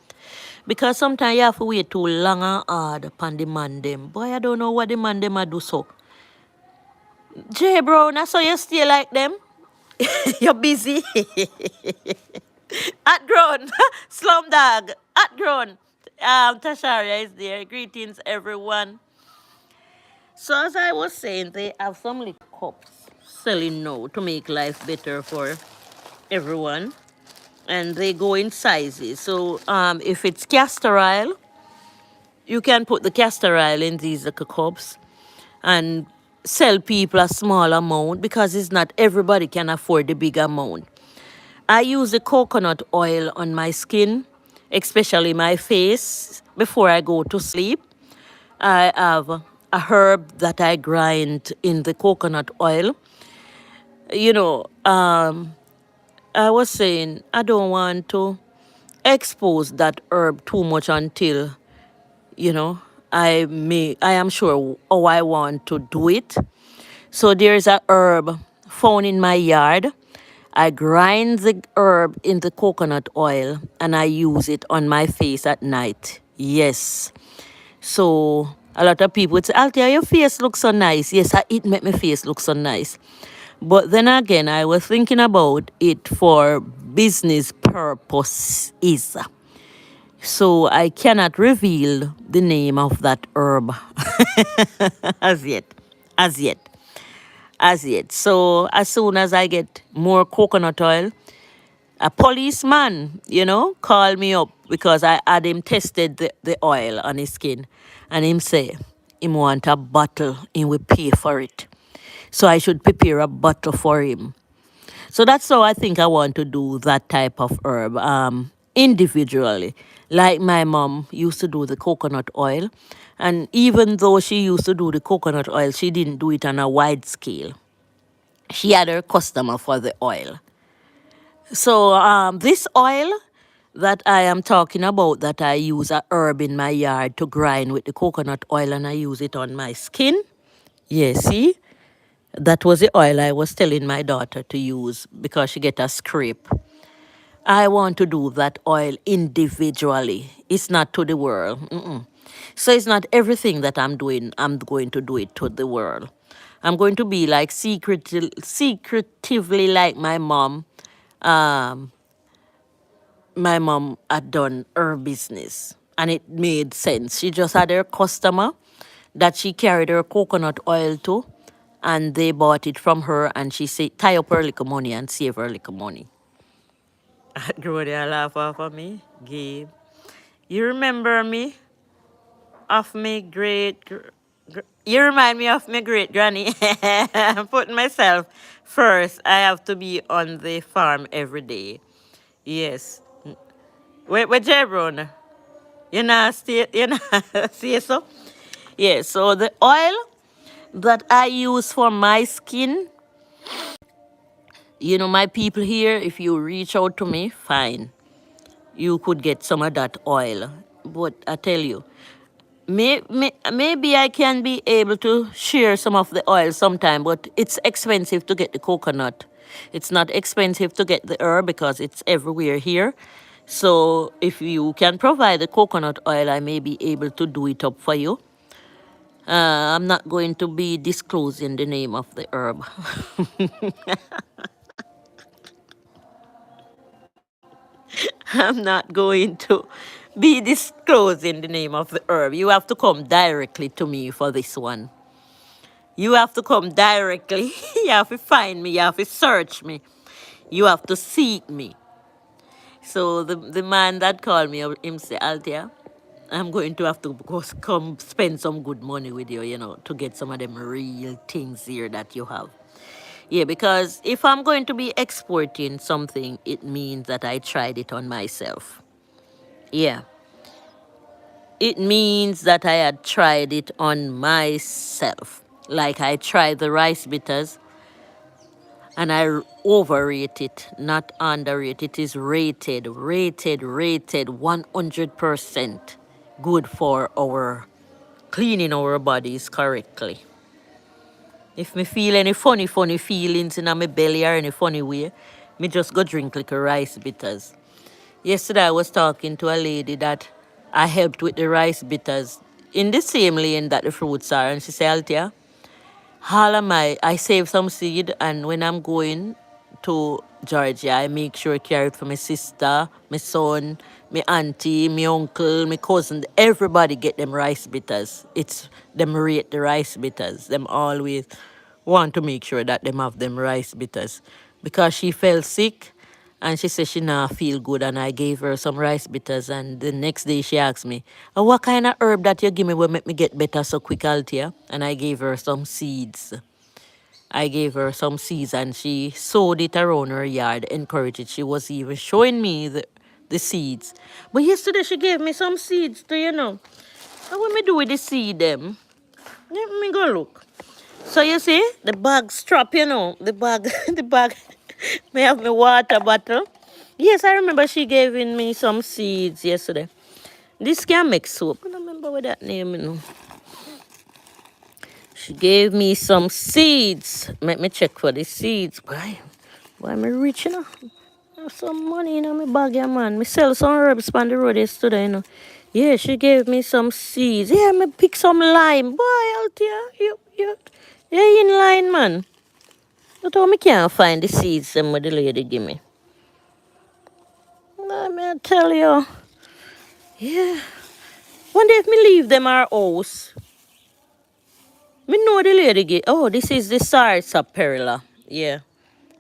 Speaker 1: Because sometimes you have to wait too long and hard upon the man them. Boy, I don't know what the man them a do so. J Brown, I saw you stay like them. You're busy. At grown. Slum dog. At grown. Tasharia is there. Greetings everyone. So as I was saying, they have some little cups selling now to make life better for everyone. And they go in sizes. So if it's castor oil, you can put the castor oil in these little cups and sell people a small amount because it's not everybody can afford the big amount. I use the coconut oil on my skin, especially my face, before I go to sleep. I have a herb that I grind in the coconut oil. You know, I was saying I don't want to expose that herb too much until, you know, I am sure how I want to do it. So there's a herb found in my yard. I grind the herb in the coconut oil and I use it on my face at night. Yes. So a lot of people would say, Althea, your face looks so nice. Yes, it make my face look so nice. But then again, I was thinking about it for business purposes. So I cannot reveal the name of that herb as yet. As yet. As yet. So as soon as I get more coconut oil, a policeman, you know, called me up because I had him tested the oil on his skin. And him say, him want a bottle, he will pay for it.
Speaker 2: So I should prepare a butter for him. So that's how I think I want to do that type of herb individually. Like my mom used to do the coconut oil. And even though she used to do the coconut oil, she didn't do it on a wide scale. She had her customer for the oil. So this oil that I am talking about, that I use a herb in my yard to grind with the coconut oil and I use it on my skin. Yeah, see? That was the oil I was telling my daughter to use because she get a scrape. I want to do that oil individually. It's not to the world. Mm-mm. So it's not everything that I'm doing, I'm going to do it to the world. I'm going to be like secretively like my mom. Um, my mom had done her business and it made sense. She just had her customer that she carried her coconut oil to and they bought it from her and she said, tie up her little money and save her little money. Grow there laugh off of me, Gabe. You remember me? Of me you remind me of my great granny. I'm putting myself first. I have to be on the farm every day. Yes. Where Jebron? You know, stay, you know, see so? Yeah, so the oil that I use for my skin, you know, my people here, if you reach out to me, fine. You could get some of that oil. But I tell you, maybe I can be able to share some of the oil sometime, but it's expensive to get the coconut. It's not expensive to get the herb because it's everywhere here. So if you can provide the coconut oil, I may be able to do it up for you. I'm not going to be disclosing the name of the herb. I'm not going to be disclosing the name of the herb. You have to come directly to me for this one. You have to come directly. You have to find me. You have to search me. You have to seek me. So the man that called me, him say, Althea, I'm going to have to go come spend some good money with you, you know, to get some of them real things here that you have. Yeah, because if I'm going to be exporting something, it means that I tried it on myself. Yeah. It means that I had tried it on myself. Like I tried the rice bitters and I overrate it, not underrate. It is rated 100% good for our cleaning our bodies correctly. If me feel any funny feelings in my belly or any funny way, me just go drink like a rice bitters. Yesterday I was talking to a lady that I helped with the rice bitters in the same lane that the fruits are, and she said, Althea, all of I save some seed, and when I'm going to Georgia, I make sure I carry it for my sister, my son, my auntie, my uncle, my cousin. Everybody get them rice bitters. It's them rate the rice bitters. Them always want to make sure that them have them rice bitters. Because she fell sick and she said she not feel good and I gave her some rice bitters and the next day she asked me, "Oh, what kind of herb that you give me will make me get better so quick, Althea?" And I gave her some seeds. I gave her some seeds and she sowed it around her yard, encouraged it. She was even showing me the seeds. But yesterday she gave me some seeds too, you know. What will me do with the seed them? Let me go look. So you see, the bag strap, you know, the bag, the bag may have my water bottle. Yes, I remember she gave in me some seeds yesterday. This can make soap. I don't remember what that name, you know. She gave me some seeds. Let me check for the seeds. Why am I rich, you know? I have some money in my bag, yeah, man. Me sell some herbs on the road yesterday, you know. Yeah, she gave me some seeds. Yeah, me pick some lime. Boy, Althea, you in line, man. But how me can't find the seeds them what the lady give me. Let me tell you. Yeah. One day if me leave them our house, me know the lady give. Oh, this is the sarsaparilla. Yeah.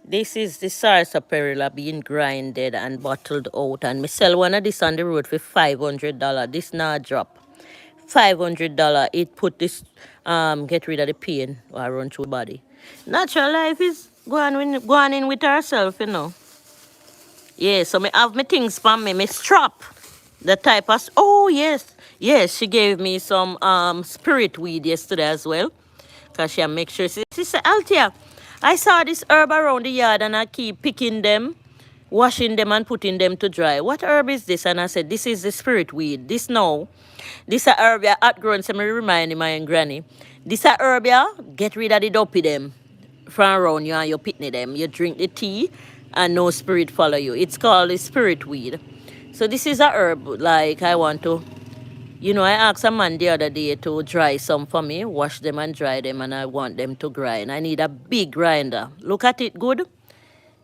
Speaker 2: This is the sarsaparilla being grinded and bottled out. And me sell one of this on the road for $500. This not drop. $500. It put this get rid of the pain I run through the body. Natural life is going in with herself, you know. Yeah, so me have me things for me, me strap. The type of, oh yes. Yes, she gave me some spirit weed yesterday as well. Cause she make sure she said, Althea, I saw this herb around the yard and I keep picking them, washing them and putting them to dry. What herb is this? And I said, this is the spirit weed. This now, this a herb yeah, outgrown, so me remind my granny. This a herb yeah, get rid of the dopey them from around you and you pitney them. You drink the tea and no spirit follow you. It's called the spirit weed. So this is a herb like I want to, I asked a man the other day to dry some for me, wash them and dry them, and I want them to grind. I need a big grinder. Look at it good.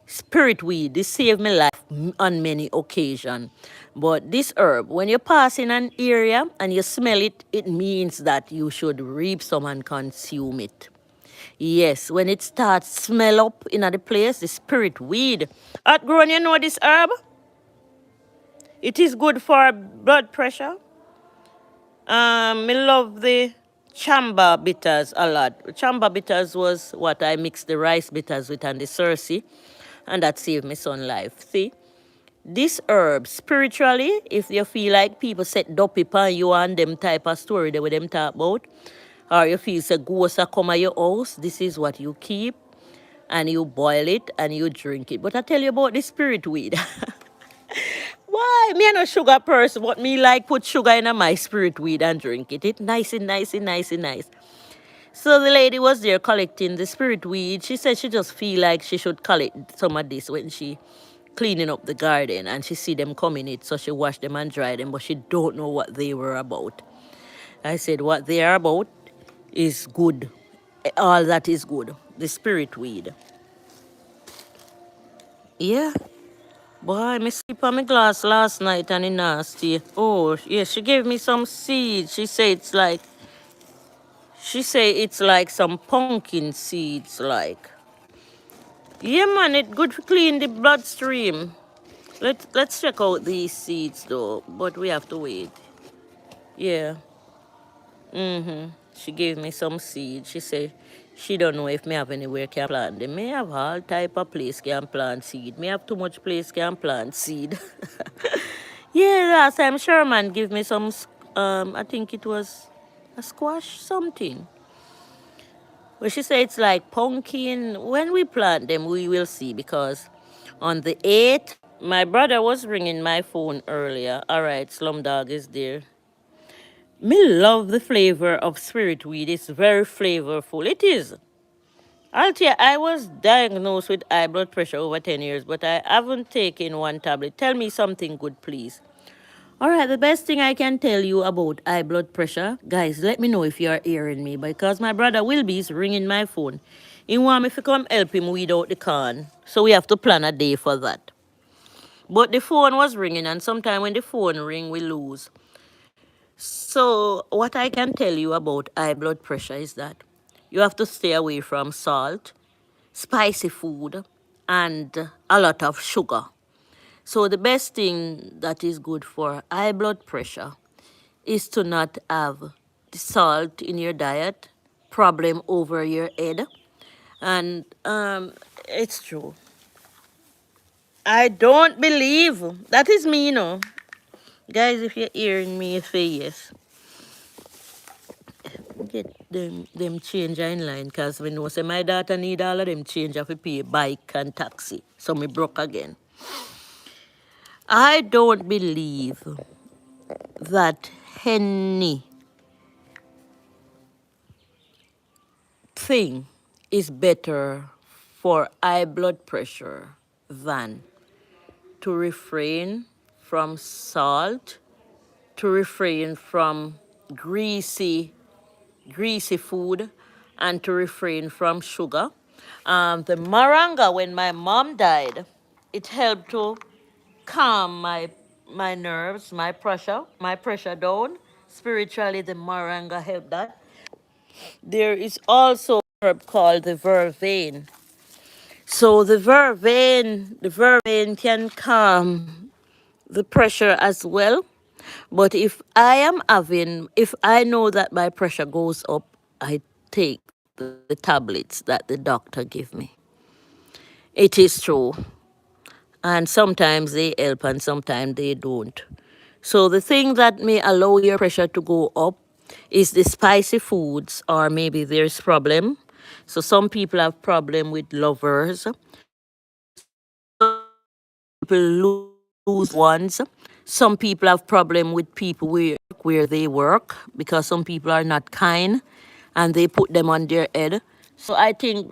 Speaker 2: Spirit weed, this saved my life on many occasions. But this herb, when you pass in an area and you smell it, it means that you should reap some and consume it. Yes, when it starts smell up in the place, the spirit weed. Outgrown, you know this herb? It is good for blood pressure. Me love the chamba bitters a lot. Chamba bitters was what I mixed the rice bitters with and the sursi, and that saved my son life. See, this herb, spiritually, if you feel like people set dopey pan you and them type of story that with them talk about, or you feel say ghosts are come at your house, this is what you keep, and you boil it and you drink it. But I tell you about the spirit weed. Why? Me no sugar person, but me like put sugar in my spirit weed and drink it. It nice and nice and nice and nice. So the lady was there collecting the spirit weed. She said she just feel like she should collect some of this when she cleaning up the garden and she see them coming it. So she wash them and dry them, but she don't know what they were about. I said what they are about is good. All that is good. The spirit weed. Yeah. Boy, me sleep on my glass last night and it nasty. Oh, yeah, she gave me some seeds. She say it's like some pumpkin seeds, like. Yeah, man, it good to clean the bloodstream. Let's check out these seeds though, but we have to wait. Yeah. She gave me some seeds. She said she don't know if me have anywhere can plant them. May have all type of place can plant seed. Me have too much place can plant seed. Yeah, last time Sherman give me some I think it was a squash something. Well, she said it's like pumpkin. When we plant them, we will see because on the 8th, my brother was ringing my phone earlier. All right, Slumdog is there. Me love the flavor of spirit weed. It's very flavorful. It is. Althea, I was diagnosed with high blood pressure over 10 years, but I haven't taken one tablet. Tell me something good, please. All right, the best thing I can tell you about high blood pressure, guys, let me know if you are hearing me because my brother Wilby is ringing my phone. He want me to come help him weed out the corn, so we have to plan a day for that. But the phone was ringing, and sometimes when the phone ring, we lose. So what I can tell you about high blood pressure is that you have to stay away from salt, spicy food, and a lot of sugar. So the best thing that is good for high blood pressure is to not have the salt in your diet, problem over your head. And it's true. I don't believe. That is me, you know. Guys, if you're hearing me, say yes. Get them change in line because we know say my daughter need all of them change of pay bike and taxi. So me broke again. I don't believe that any thing is better for high blood pressure than to refrain from salt, to refrain from greasy food, and to refrain from sugar. The moringa, when my mom died, it helped to calm my nerves, my pressure down. Spiritually, the moringa helped that. There is also a herb called the vervain. So the vervain can calm the pressure as well. But if I know that my pressure goes up, I take the tablets that the doctor give me. It is true. And sometimes they help and sometimes they don't. So the thing that may allow your pressure to go up is the spicy foods, or maybe there's problem. So some people have problem with lovers. Some people lose ones. Some people have problem with people where they work because some people are not kind and they put them on their head. So I think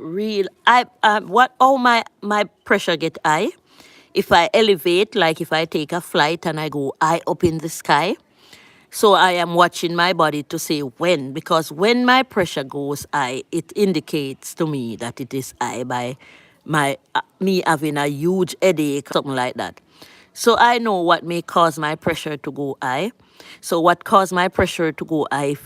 Speaker 2: what all my pressure get high if I elevate, like if I take a flight and I go high up in the sky. So I am watching my body to say when, because when my pressure goes high, it indicates to me that it is high by my me having a huge headache, something like that. So I know what may cause my pressure to go high. So what caused my pressure to go high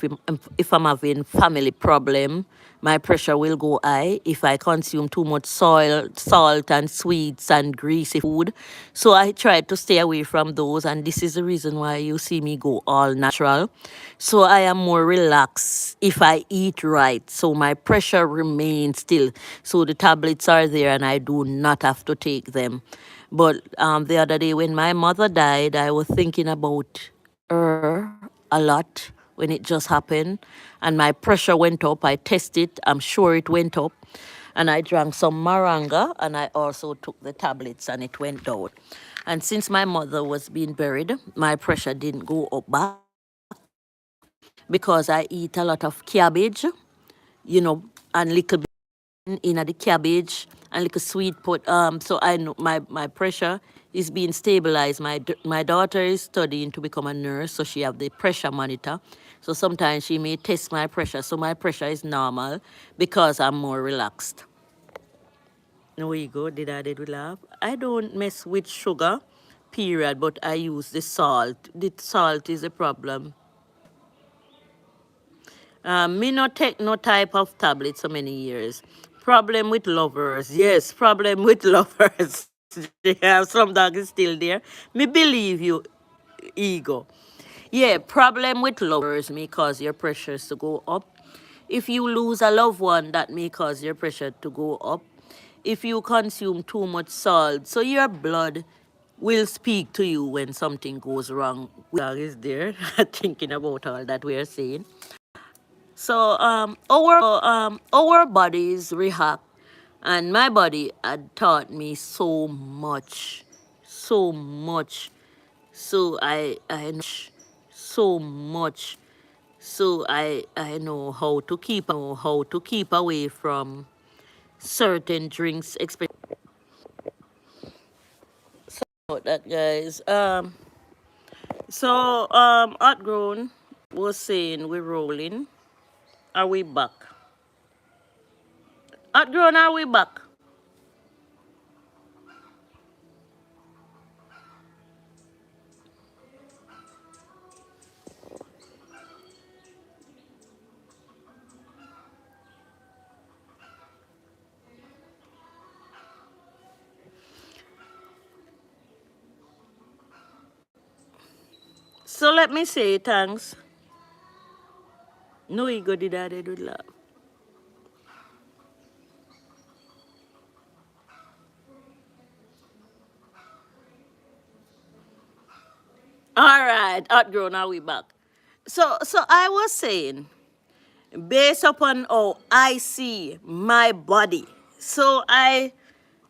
Speaker 2: if I'm having family problem, my pressure will go high if I consume too much salt and sweets and greasy food. So I try to stay away from those, and this is the reason why you see me go all natural. So I am more relaxed if I eat right. So my pressure remains still. So the tablets are there and I do not have to take them. But the other day when my mother died, I was thinking about her a lot when it just happened, and my pressure went up. I tested, I'm sure it went up, and I drank some maranga, and I also took the tablets, and it went down. And since my mother was being buried, my pressure didn't go up back because I eat a lot of cabbage, and little in the cabbage and like a sweet pot. So I know my pressure is being stabilized. My daughter is studying to become a nurse, so she have the pressure monitor. So sometimes she may test my pressure. So my pressure is normal because I'm more relaxed. There you go. Did we laugh? I don't mess with sugar, period, but I use the salt. The salt is a problem. Me not take no type of tablet so many years. Problem with lovers. Yes, problem with lovers. Yeah, some dog is still there. Me believe you, ego. Yeah, problem with lovers may cause your pressures to go up. If you lose a loved one, that may cause your pressure to go up. If you consume too much salt, so your blood will speak to you when something goes wrong. Dog is there thinking about all that we are saying. So our bodies react, and my body had taught me so much, so much. So I know so much. So I know how to keep away from certain drinks, especially that guys. Outgrown was saying we're rolling. Are we back? Outgrown, are we back? So let me say thanks. No ego did I do love. All right, outgrown, are we back? So I was saying, based upon how I see my body, so I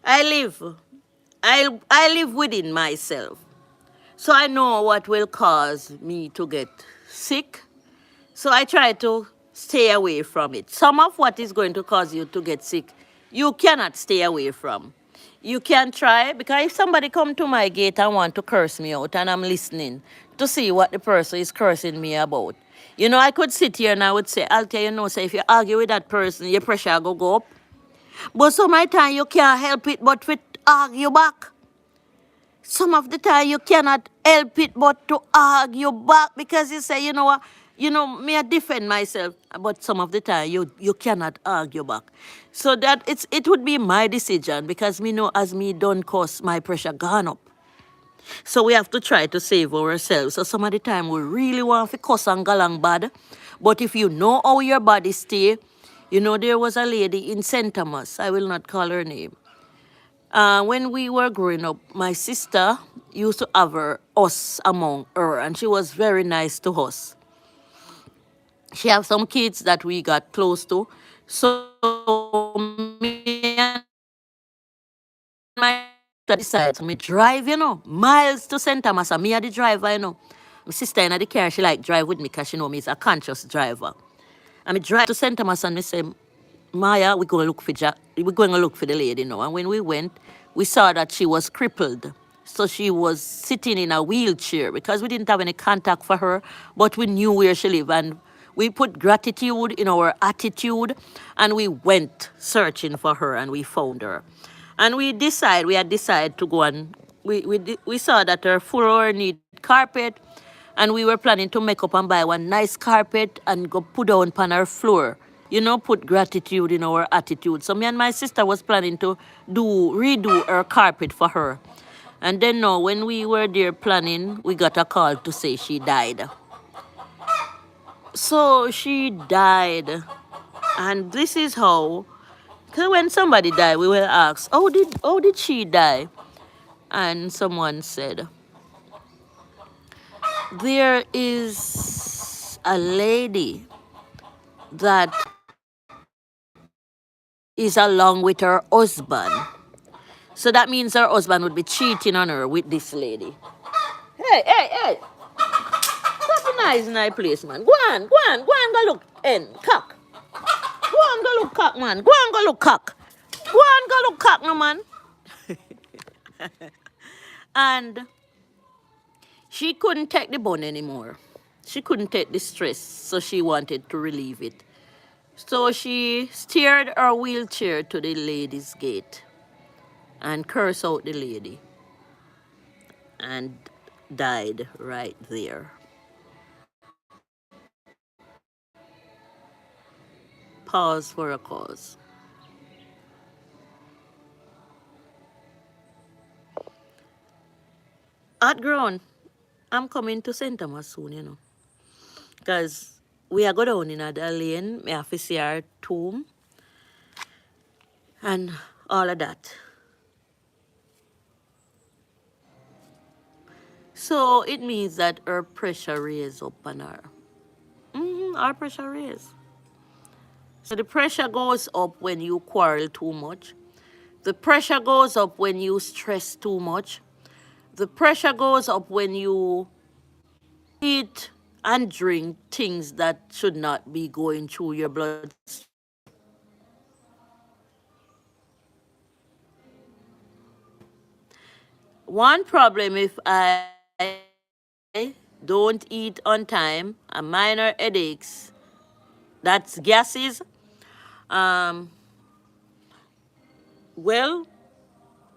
Speaker 2: live, I live within myself. So I know what will cause me to get sick. So I try to stay away from it. Some of what is going to cause you to get sick, you cannot stay away from. You can try, because if somebody come to my gate and want to curse me out and I'm listening to see what the person is cursing me about. I could sit here and I would say, Althea, say if you argue with that person, your pressure go up. But some of the time you can't help it but to argue back. Some of the time you cannot help it but to argue back because you say, you know what, me I defend myself, but some of the time you cannot argue back. So that it would be my decision, because me know as me don't cause my pressure gone up. So we have to try to save ourselves. So some of the time we really want to cuss and galang bad. But if you know how your body stay, There was a lady in St. Thomas, I will not call her name. When we were growing up, my sister used to have us among her, and she was very nice to us. She have some kids that we got close to. So me and my sister decide, so me drive, miles to St. Thomas, and me are the driver, My sister in the car, she like drive with me because she know me is a conscious driver. And me drive to St. Thomas and me say, Maya, we're going to look for the lady now. And when we went, we saw that she was crippled. So she was sitting in a wheelchair because we didn't have any contact for her, but we knew where she lived. And we put gratitude in our attitude and we went searching for her and we found her. And we had decided to go and we saw that her floor need carpet, and we were planning to make up and buy one nice carpet and go put down on her floor. Put gratitude in our attitude. So me and my sister was planning to redo her carpet for her. And then now when we were there planning, we got a call to say she died. So she died. And this is how, because when somebody died, we will ask, how did she die? And someone said, there is a lady that is along with her husband. So that means her husband would be cheating on her with this lady. Hey. Stop the noise in that place, man. Go on, go look, cock. Go on, go look, cock, man. Go on, go look, cock. Go on, go look, cock, no, man. And she couldn't take the bun anymore. She couldn't take the stress, so she wanted to relieve it. So she steered her wheelchair to the lady's gate and cursed out the lady and died right there. Pause for a cause. At grown, I'm coming to St. Thomas soon. Because we are go down in a lane, me have to see our tomb and all of that. So it means that her pressure raised up on her. Our pressure raised. So the pressure goes up when you quarrel too much. The pressure goes up when you stress too much. The pressure goes up when you eat and drink things that should not be going through your bloodstream. One problem if I don't eat on time, a minor headaches, that's gases. Um, well,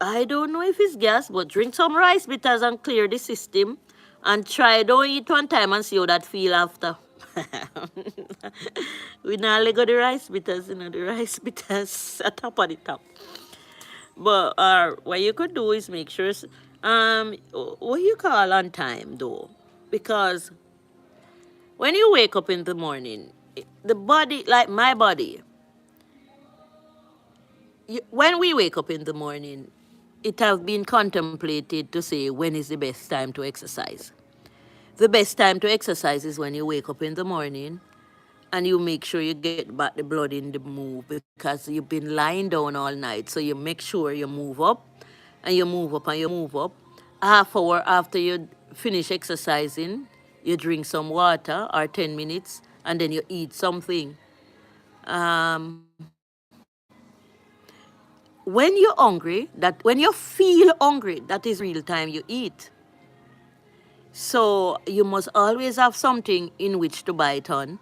Speaker 2: I don't know if it's gas, but drink some rice bitters and clear the system. And try don't eat one time and see how that feel after. We now let go the rice bitters, the rice bitters at top of the top. But what you could do is make sure, what you call on time though, because when you wake up in the morning, the body, like my body, when we wake up in the morning, it have been contemplated to say when is the best time to exercise. The best time to exercise is when you wake up in the morning and you make sure you get back the blood in the move because you've been lying down all night. So you make sure you move up and you move up and you move up. Half hour after you finish exercising, you drink some water or 10 minutes and then you eat something. When you're hungry, when you feel hungry, that is real time you eat. So you must always have something in which to bite on.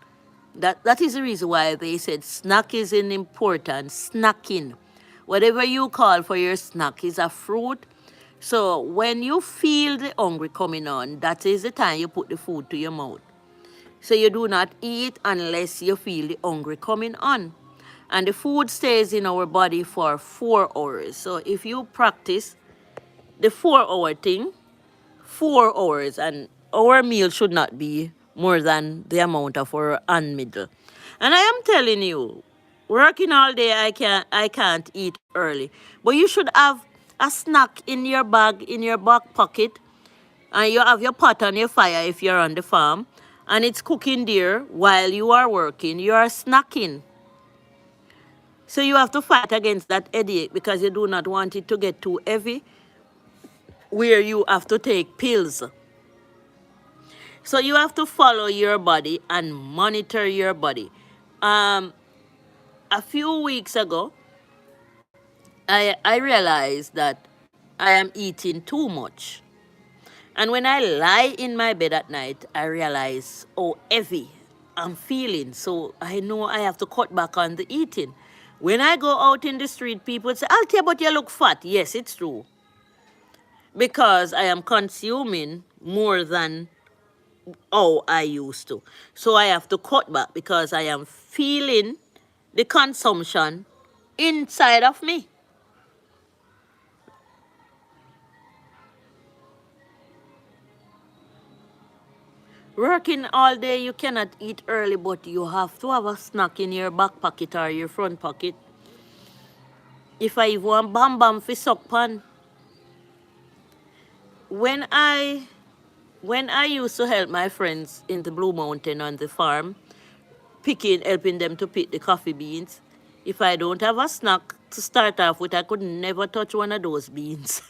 Speaker 2: That is the reason why they said snack is an important snacking. Whatever you call for your snack is a fruit. So when you feel the hungry coming on, that is the time you put the food to your mouth. So you do not eat unless you feel the hungry coming on. And the food stays in our body for 4 hours. So if you practice the 4-hour thing, 4 hours, and our meal should not be more than the amount of our hand middle. And I am telling you, Working all day, I can't eat early. But you should have a snack in your bag, in your back pocket, and you have your pot on your fire if you're on the farm, and it's cooking there while you are working. You are snacking. So you have to fight against that headache because you do not want it to get too heavy where you have to take pills. So you have to follow your body and monitor your body. Um, a few weeks ago, I realized that I am eating too much. And when I lie in my bed at night, I realize, oh, heavy I'm feeling. So I know I have to cut back on the eating. When I go out in the street, people say, Althea, but you look fat. Yes, it's true. Because I am consuming more than I used to. So I have to cut back because I am feeling the consumption inside of me. Working all day, you cannot eat early, but you have to have a snack in your back pocket or your front pocket. If I want bam bam fi suck pan, when I when I used to help my friends in the Blue Mountain on the farm, helping them to pick the coffee beans, if I don't have a snack to start off with, I could never touch one of those beans.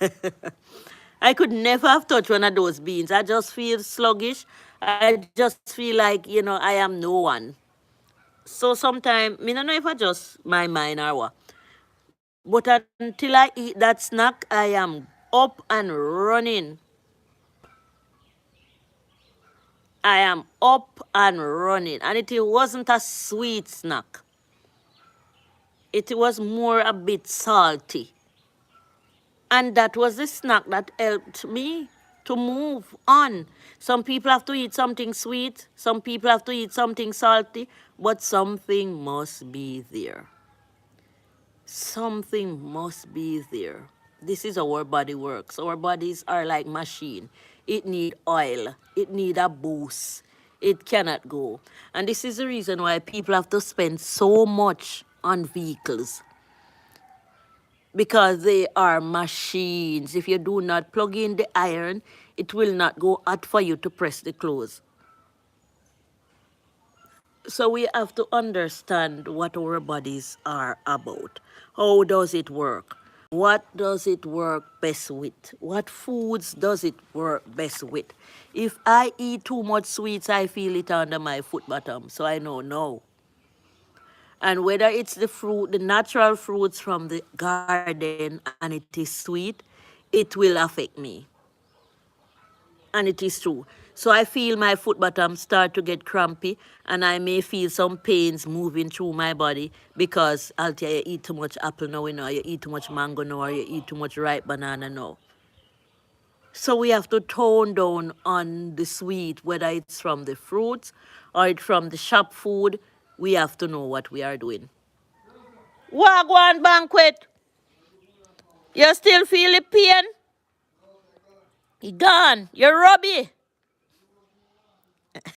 Speaker 2: I could never have touched one of those beans. I just feel sluggish. I just feel like, I am no one. So sometimes, I don't know if I just my mind or what. But until I eat that snack, I am up and running. I am up and running. And it wasn't a sweet snack. It was more a bit salty. And that was the snack that helped me to move on. Some people have to eat something sweet, some people have to eat something salty, but something must be there. Something must be there. This is how our body works. Our bodies are like machine. It need oil. It need a boost. It cannot go. And this is the reason why people have to spend so much on vehicles because they are machines. If you do not plug in the iron, it will not go hot for you to press the clothes. So we have to understand what our bodies are about. How does it work? What does it work best with? What foods does it work best with? If I eat too much sweets, I feel it under my foot bottom. So I know no. And whether it's the fruit, the natural fruits from the garden, and it is sweet, it will affect me. And it is true. So I feel my foot bottom start to get crampy, and I may feel some pains moving through my body because Althea, you eat too much apple now, you eat too much mango now, or you eat too much ripe banana now. So we have to tone down on the sweet, whether it's from the fruits or it's from the shop food. We have to know what we are doing. Wagwan banquet. You still feel the pain? You gone. You're rubby.